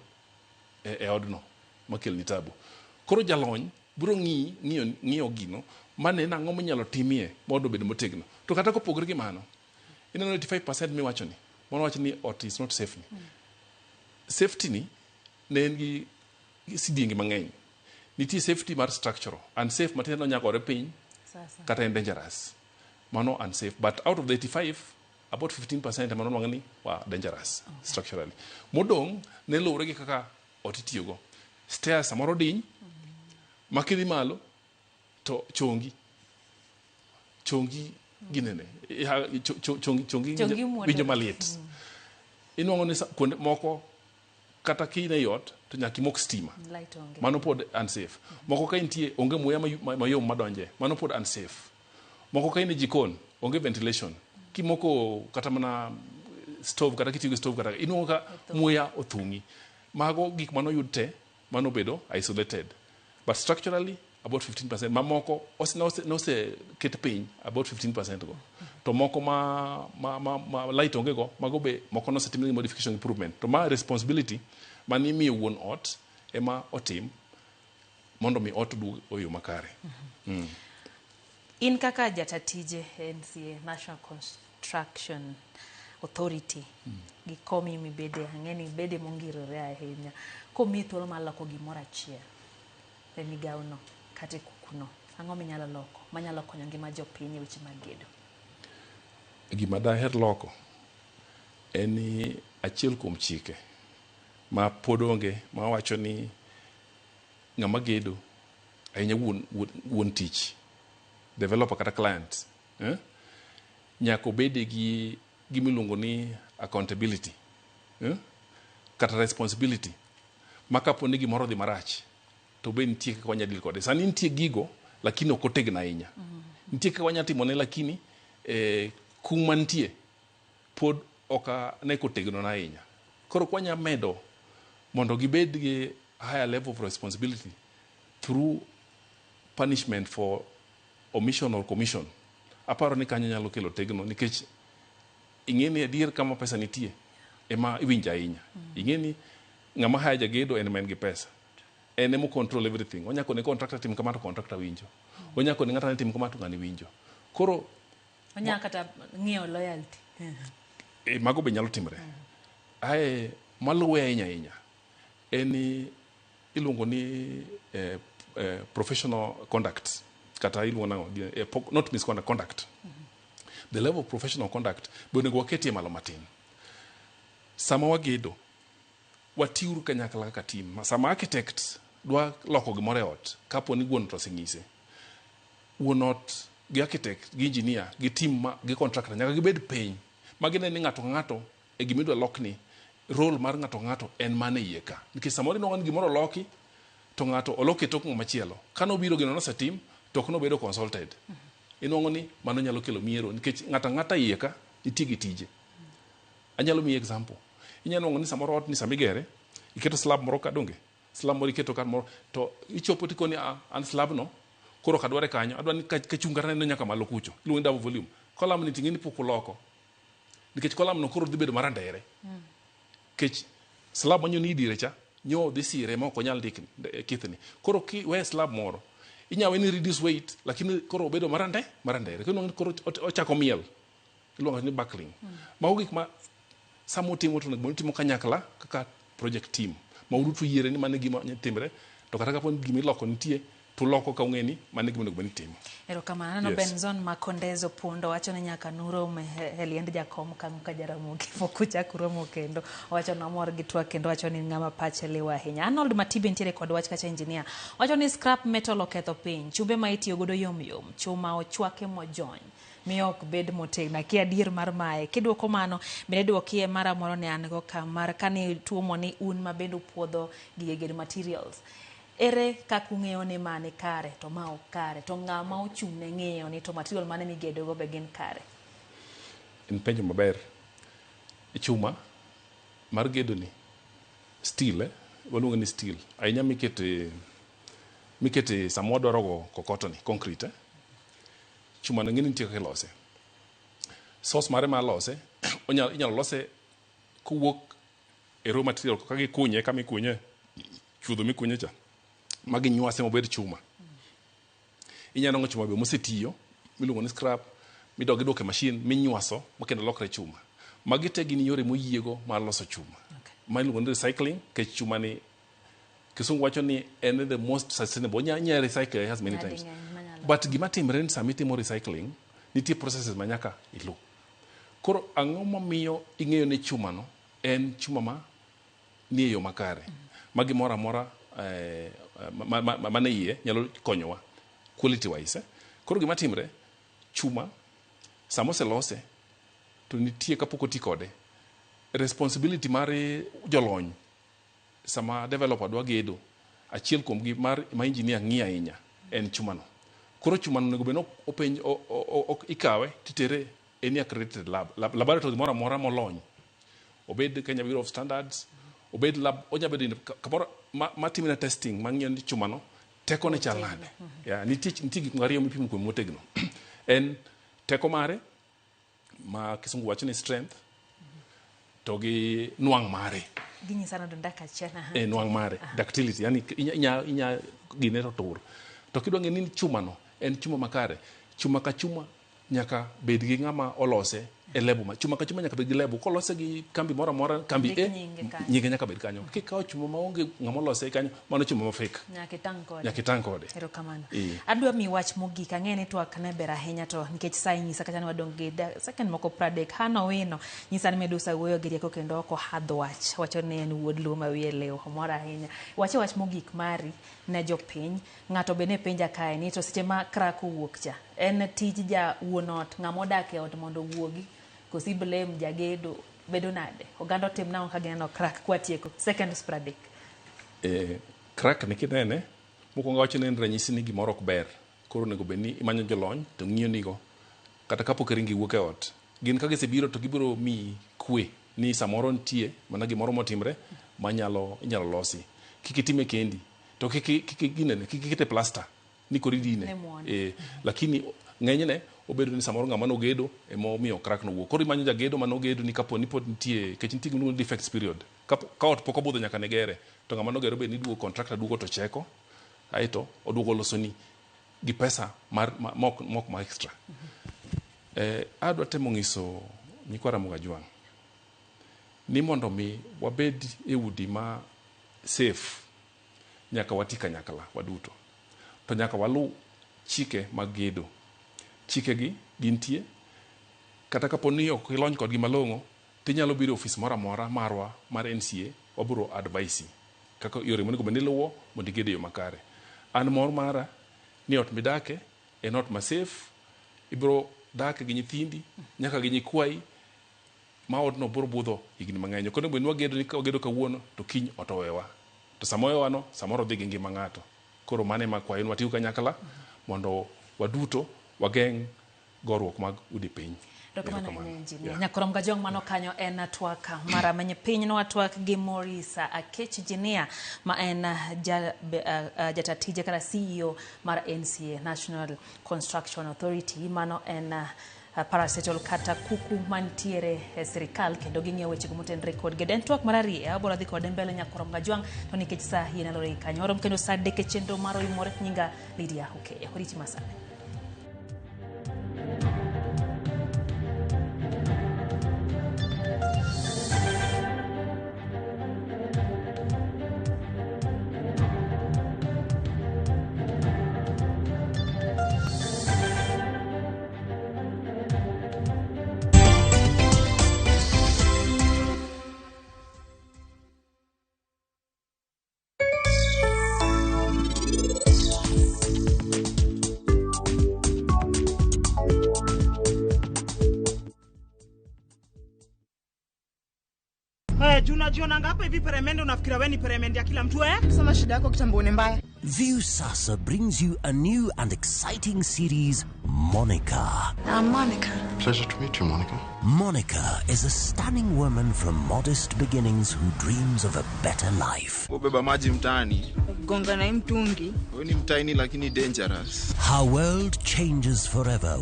S2: e odno makelni tabu. Koro jalony biro ng'iyo gino mane nang'o minyalo timie mondo obed motegno. To kata kopogore gi mano ineno 85% miwacho ni mono wacho ni ot is not safe ni. Safety ni ne en gi sidiengi mang'eny. Nitie safety mar structural. Unsafe matendo nyagore piny kata en dangerous. Mano unsafe. But out of the 85, about 15% mano nwang'o ni dangerous structurally. Modong' ne luwore gi kaka ot itiyogo. Stairs samoro diny makidhi malo to chongi ginene chongi winjo maliet. Inwang'o ni kuonde moko kata kine yot to nyaka imok stima. Mano pod unsafe. Moko ka intie onge muya mayom madonje. Mano pod unsafe. Moko ka in e jikon onge ventilation. Kimoko kata mana stove kata kitiyo gi stove kata inwang'o ka muya othung'i. Mago gik mano yud te mano bedo isolated. But structurally about 15%. Mamoko nose ket piny about 15% go. To moko ma light onge go mago be moko nose timne modification improvement. To ma responsibility mani miyo wuon ot ema otim mondo mi ot duog o yo makare.
S1: In kaka jatatije NCA National Construction Authority gikomi mibede ang'eni bede mongirore ahinya komi thuolo mar loko gimoro achiel e migawo no kata kukuno ang'o minyalo loko manyalo konyo ngima jopiny e weche mag gedo?
S2: Gima daher loko en ni achiel kuom chike ma pod onge ma wacho ni ng'ama gedo ahinya wuon tich developer kata client nyaka obede gi gimiluongo ni accountability kata responsibility makapo ni gimoro dhi marach to be nitie kaka wanyadil kode. Sani nitie gigo lakini ok otegno ahinya. nitie kaka wanya timone lakini kuma nitie pod oka ne kotegno na ahinya. Koro kwanya medo mondo gibed gi higher level of responsibility through punishment for omission or commission. Aparo ni kanyo nyalo kelo tegno nikech ing'eni adier kama pesa nitie ema iwinja ahinya. Ing'eni ng'ama haya jagedo en men gi pesa. En emo control everything. Onyako ne contractor tim kama to contractor winjo. Onyako ne ng'ata ne tim kama to ng'ani winjo. Koro
S1: onyaka kata ng'iyo loyalty.
S2: Mago be nyalo timre. Ae maluwe ahinya en iluongo ni professional conduct kata iluongo not misconduct, conduct. The level of professional conduct be onego waketie malo matin. Sama wagedo watiuru kanyakla kaka team. Sama architect dwa loko gimoro e ot kapo ni wuon to oseng'ise, wuon ot gi architect gi engineer gi team gi contractor nyaka gibed piny magine ni ng'ato ng'ato e gimidwa lokni role mar ng'ato ng'ato en mane iye ka. Nikech samoro inong'o ni gimoro loki to ng'ato oloki tok machielo. Kano biro gino nosetim to ok nobedo consulted. Inong'o ni mano nyalo kelo miero nikech ng'ata iye ka nitie gi tije. Anyalo miyi example. Inyalo nong'o ni samoro ot ni samigere iketo slab moro ka donge. Slab moro iketo kan moro to ichopo tikoni an slab no koro kadware kanyo adwa ni kachungara ne nyaka malo kucho. Iluongo double volume. Kolam ni ting'eni pok uloko. Nikech kolam no koro dhi bedo marandere. Kech slab manyo ni dire cha nyo dhi sire ma ok onyal kithni. Koro ki we slab moro inyawe ni reduce weight lakini koro bedo marandere. Koro ochako miel. Iluongo ni buckling. Mago gik ma samo timo to nego timo kanyakla kaka project team. Maurutu yiere ni mane gima timre to kata kapo gimi loko nitie to loko ka ung'eni mane gima nego timo.
S1: Erokamano. Benzon Makondezo Pundo wacho ni nyaka nuro heliend jakom ka Jaramogi fokucha kuromo kendo wacho na mor gi twak kendo wacho ni ng'ama pache liwa ahinya. Arnold Matibe ntiere kod wach kacha engineer wacho ni scrap metal oketho piny, chumbe ma itiyo godo yom chuma ochwake mojony miyo ok bed motegno ki adier mar mae. Kidwoko mano bende dwokie mara moro ne an go kamar kane tuomo ni un mabendo puodho gige gedo materials. Ere kaka ung'eyo ni mane kare to ma ok kare to ng'ama ochung' ne ng'eyo ni to material mane migedo go be gin kare?
S2: En penjo maber. Chuma mar gedo ni steel waluongo ni steel ahinya mikete samo dwaro go kokoto ni concrete chuma no ng'eni nitie kaka ilose. Source mare ma lose inyalo lose kowuok e raw material kaka ikunye kama ikunye chuodho mikunye cha magi nywase mobed chuma. Inyalo ng'o chuma be mosetiyo miluongo ni scrap midogi dwoke machine minywaso makendo lokre chuma. Magi te gin yore moyiego mar loso chuma. Ma iluongo ni recycling ke chuma ni kisungu wacho ni en the most sustainable. Nya recycle has many times. But gima timre ni sami timo recycling nitie processes manyaka ilu. Koro ang'o momiyo ing'eyo ni chuma no en chuma ma ni e yo makare. Magi mora mora mane iye nyalo konyowa quality wise. Koro gima timre chuma samo se lose to nitie kapok oti kode. Responsibility mare jolony sama developer dwa gedo achiel kuom gi mar ma engineer ng'iya ahinya en chuma no. Koro chuma no nego beno openj ikawe titere any accredited laboratory mora mora molony. Obed Kenya Bureau of Standards, obed lab onyabed kamoro matimina testing mang'iyo ni chuma no teko ne chal nade. Nitie gik mariyo mipimo kuom motegno. En teko mare ma kisungu wacho ni strength to gi nwang' mare.
S1: Ginyisano dondaka chena.
S2: Nwang' mare, ductility, yani inya gine to tur. To kidwa ng'e ni chuma no en chuma makare. Chuma ka chuma nyaka bed gi ng'ama olose e lebo ma chuma ka chuma nyaka bed gi lebo kolose gi kambi mora mora kambi nyinge nyaka bed kanyo. Kikawo chuma maonge ng'ama olose kanyo mano chuma ma fake. Nyaka tang kode.
S1: Erokamano. Adwa mi wach mogik ang'e ni twak ne ber ahinya to nikech sai nyisa kacha ni wadong gi second moko pradek Hano Wino nyisa ni Medusa wuoyo gi rieko kendo oko hadho wach wacho ni en wuod luo ma wiye leo mora ahinya. Wach mogik mari ne jopiny ng'ato be ne penja kae ni to seche ma crack owuok cha en tij ja wuonot ng'ama odak e ot mondo wuogi kosi blame jagedo bedo nade oganda tim na ka geno crack kwatieko second pradek.
S2: Crack ni kinene mokwongo wacho ni en ranyisi ni gimoro ok ber koro nego bedni imanyo jolony to ng'iyo nigo kata kapok ringi wuok e ot gin ka gisebiro to gibiro mi kwe ni samoro nitie mana gimoro motimre inyalo losi kik itime kendi to kik ikete plasta ni koridine lakini ng'enyne obedo ni samoro ng'ama nogedo emomiyo crack no wuok koro imanyo jagedo manogedo ni kapo ni pod nitie kech nitie gimoro defects period ka ot pok obudho nyaka negere to ng'ama nogero bed ni duogo contractor duogo to cheko aito oduogo losoni gi pesa mok ma extra adwa temo ng'iso nyikwa Ramogi Ajwang' ni mondo mi wabed e udi ma safe nyaka wati kanyakla waduto to nyaka walu chike mag gedo chike gi gintie kata kapo ni ok ilony kodgi malong'o tinyalo biro ofis moro amora marwa mar NCA wabiro advise kaka yore monego bed ni luwo mondo igede yo makare an mor mara ni ot midake en ot ma safe ibiro dak gi nyithindi nyaka gi nyikwai ma odno biro budho higni mang'eny kono bed wagedo ni wagedo kawuono to kiny otowewa to samoyo no samoro dhi gi ngima ng'ato koro mane makwayo watiyo kanyakla mondo waduto wageng' gorruok mag udi piny.
S1: Nyakoro Mgajong mano kanyo en twak mara menye piny no twak gi Maurice Akech Jinia ma en jatatije kata CEO mar NCA National Construction Authority mano en paracetal kata kuku mantiere sirikal kendo ging'iyo weche motenre kod geden twak marari abora dhi kod mbele Nyakoro Mgajong to nikech sa yinalore kanyo rom kendo sa deke chenro maro imore nyinga Lydia Huke yakoriti masane.
S23: Unajiona ngapa hivi peremende unafikira wewe ni peremende ya kila mtu Sema shida yako kitambo ni mbaya.
S5: Viusasa brings you a new and exciting series, Monica.
S4: I'm Monica. Pleasure to meet you, Monica.
S5: Monica is a stunning woman from modest beginnings who dreams of a better life.
S4: Ubeba maji mtaani.
S23: Gonga na mtungi.
S4: Wewe ni mtaini lakini dangerous.
S5: Her world changes forever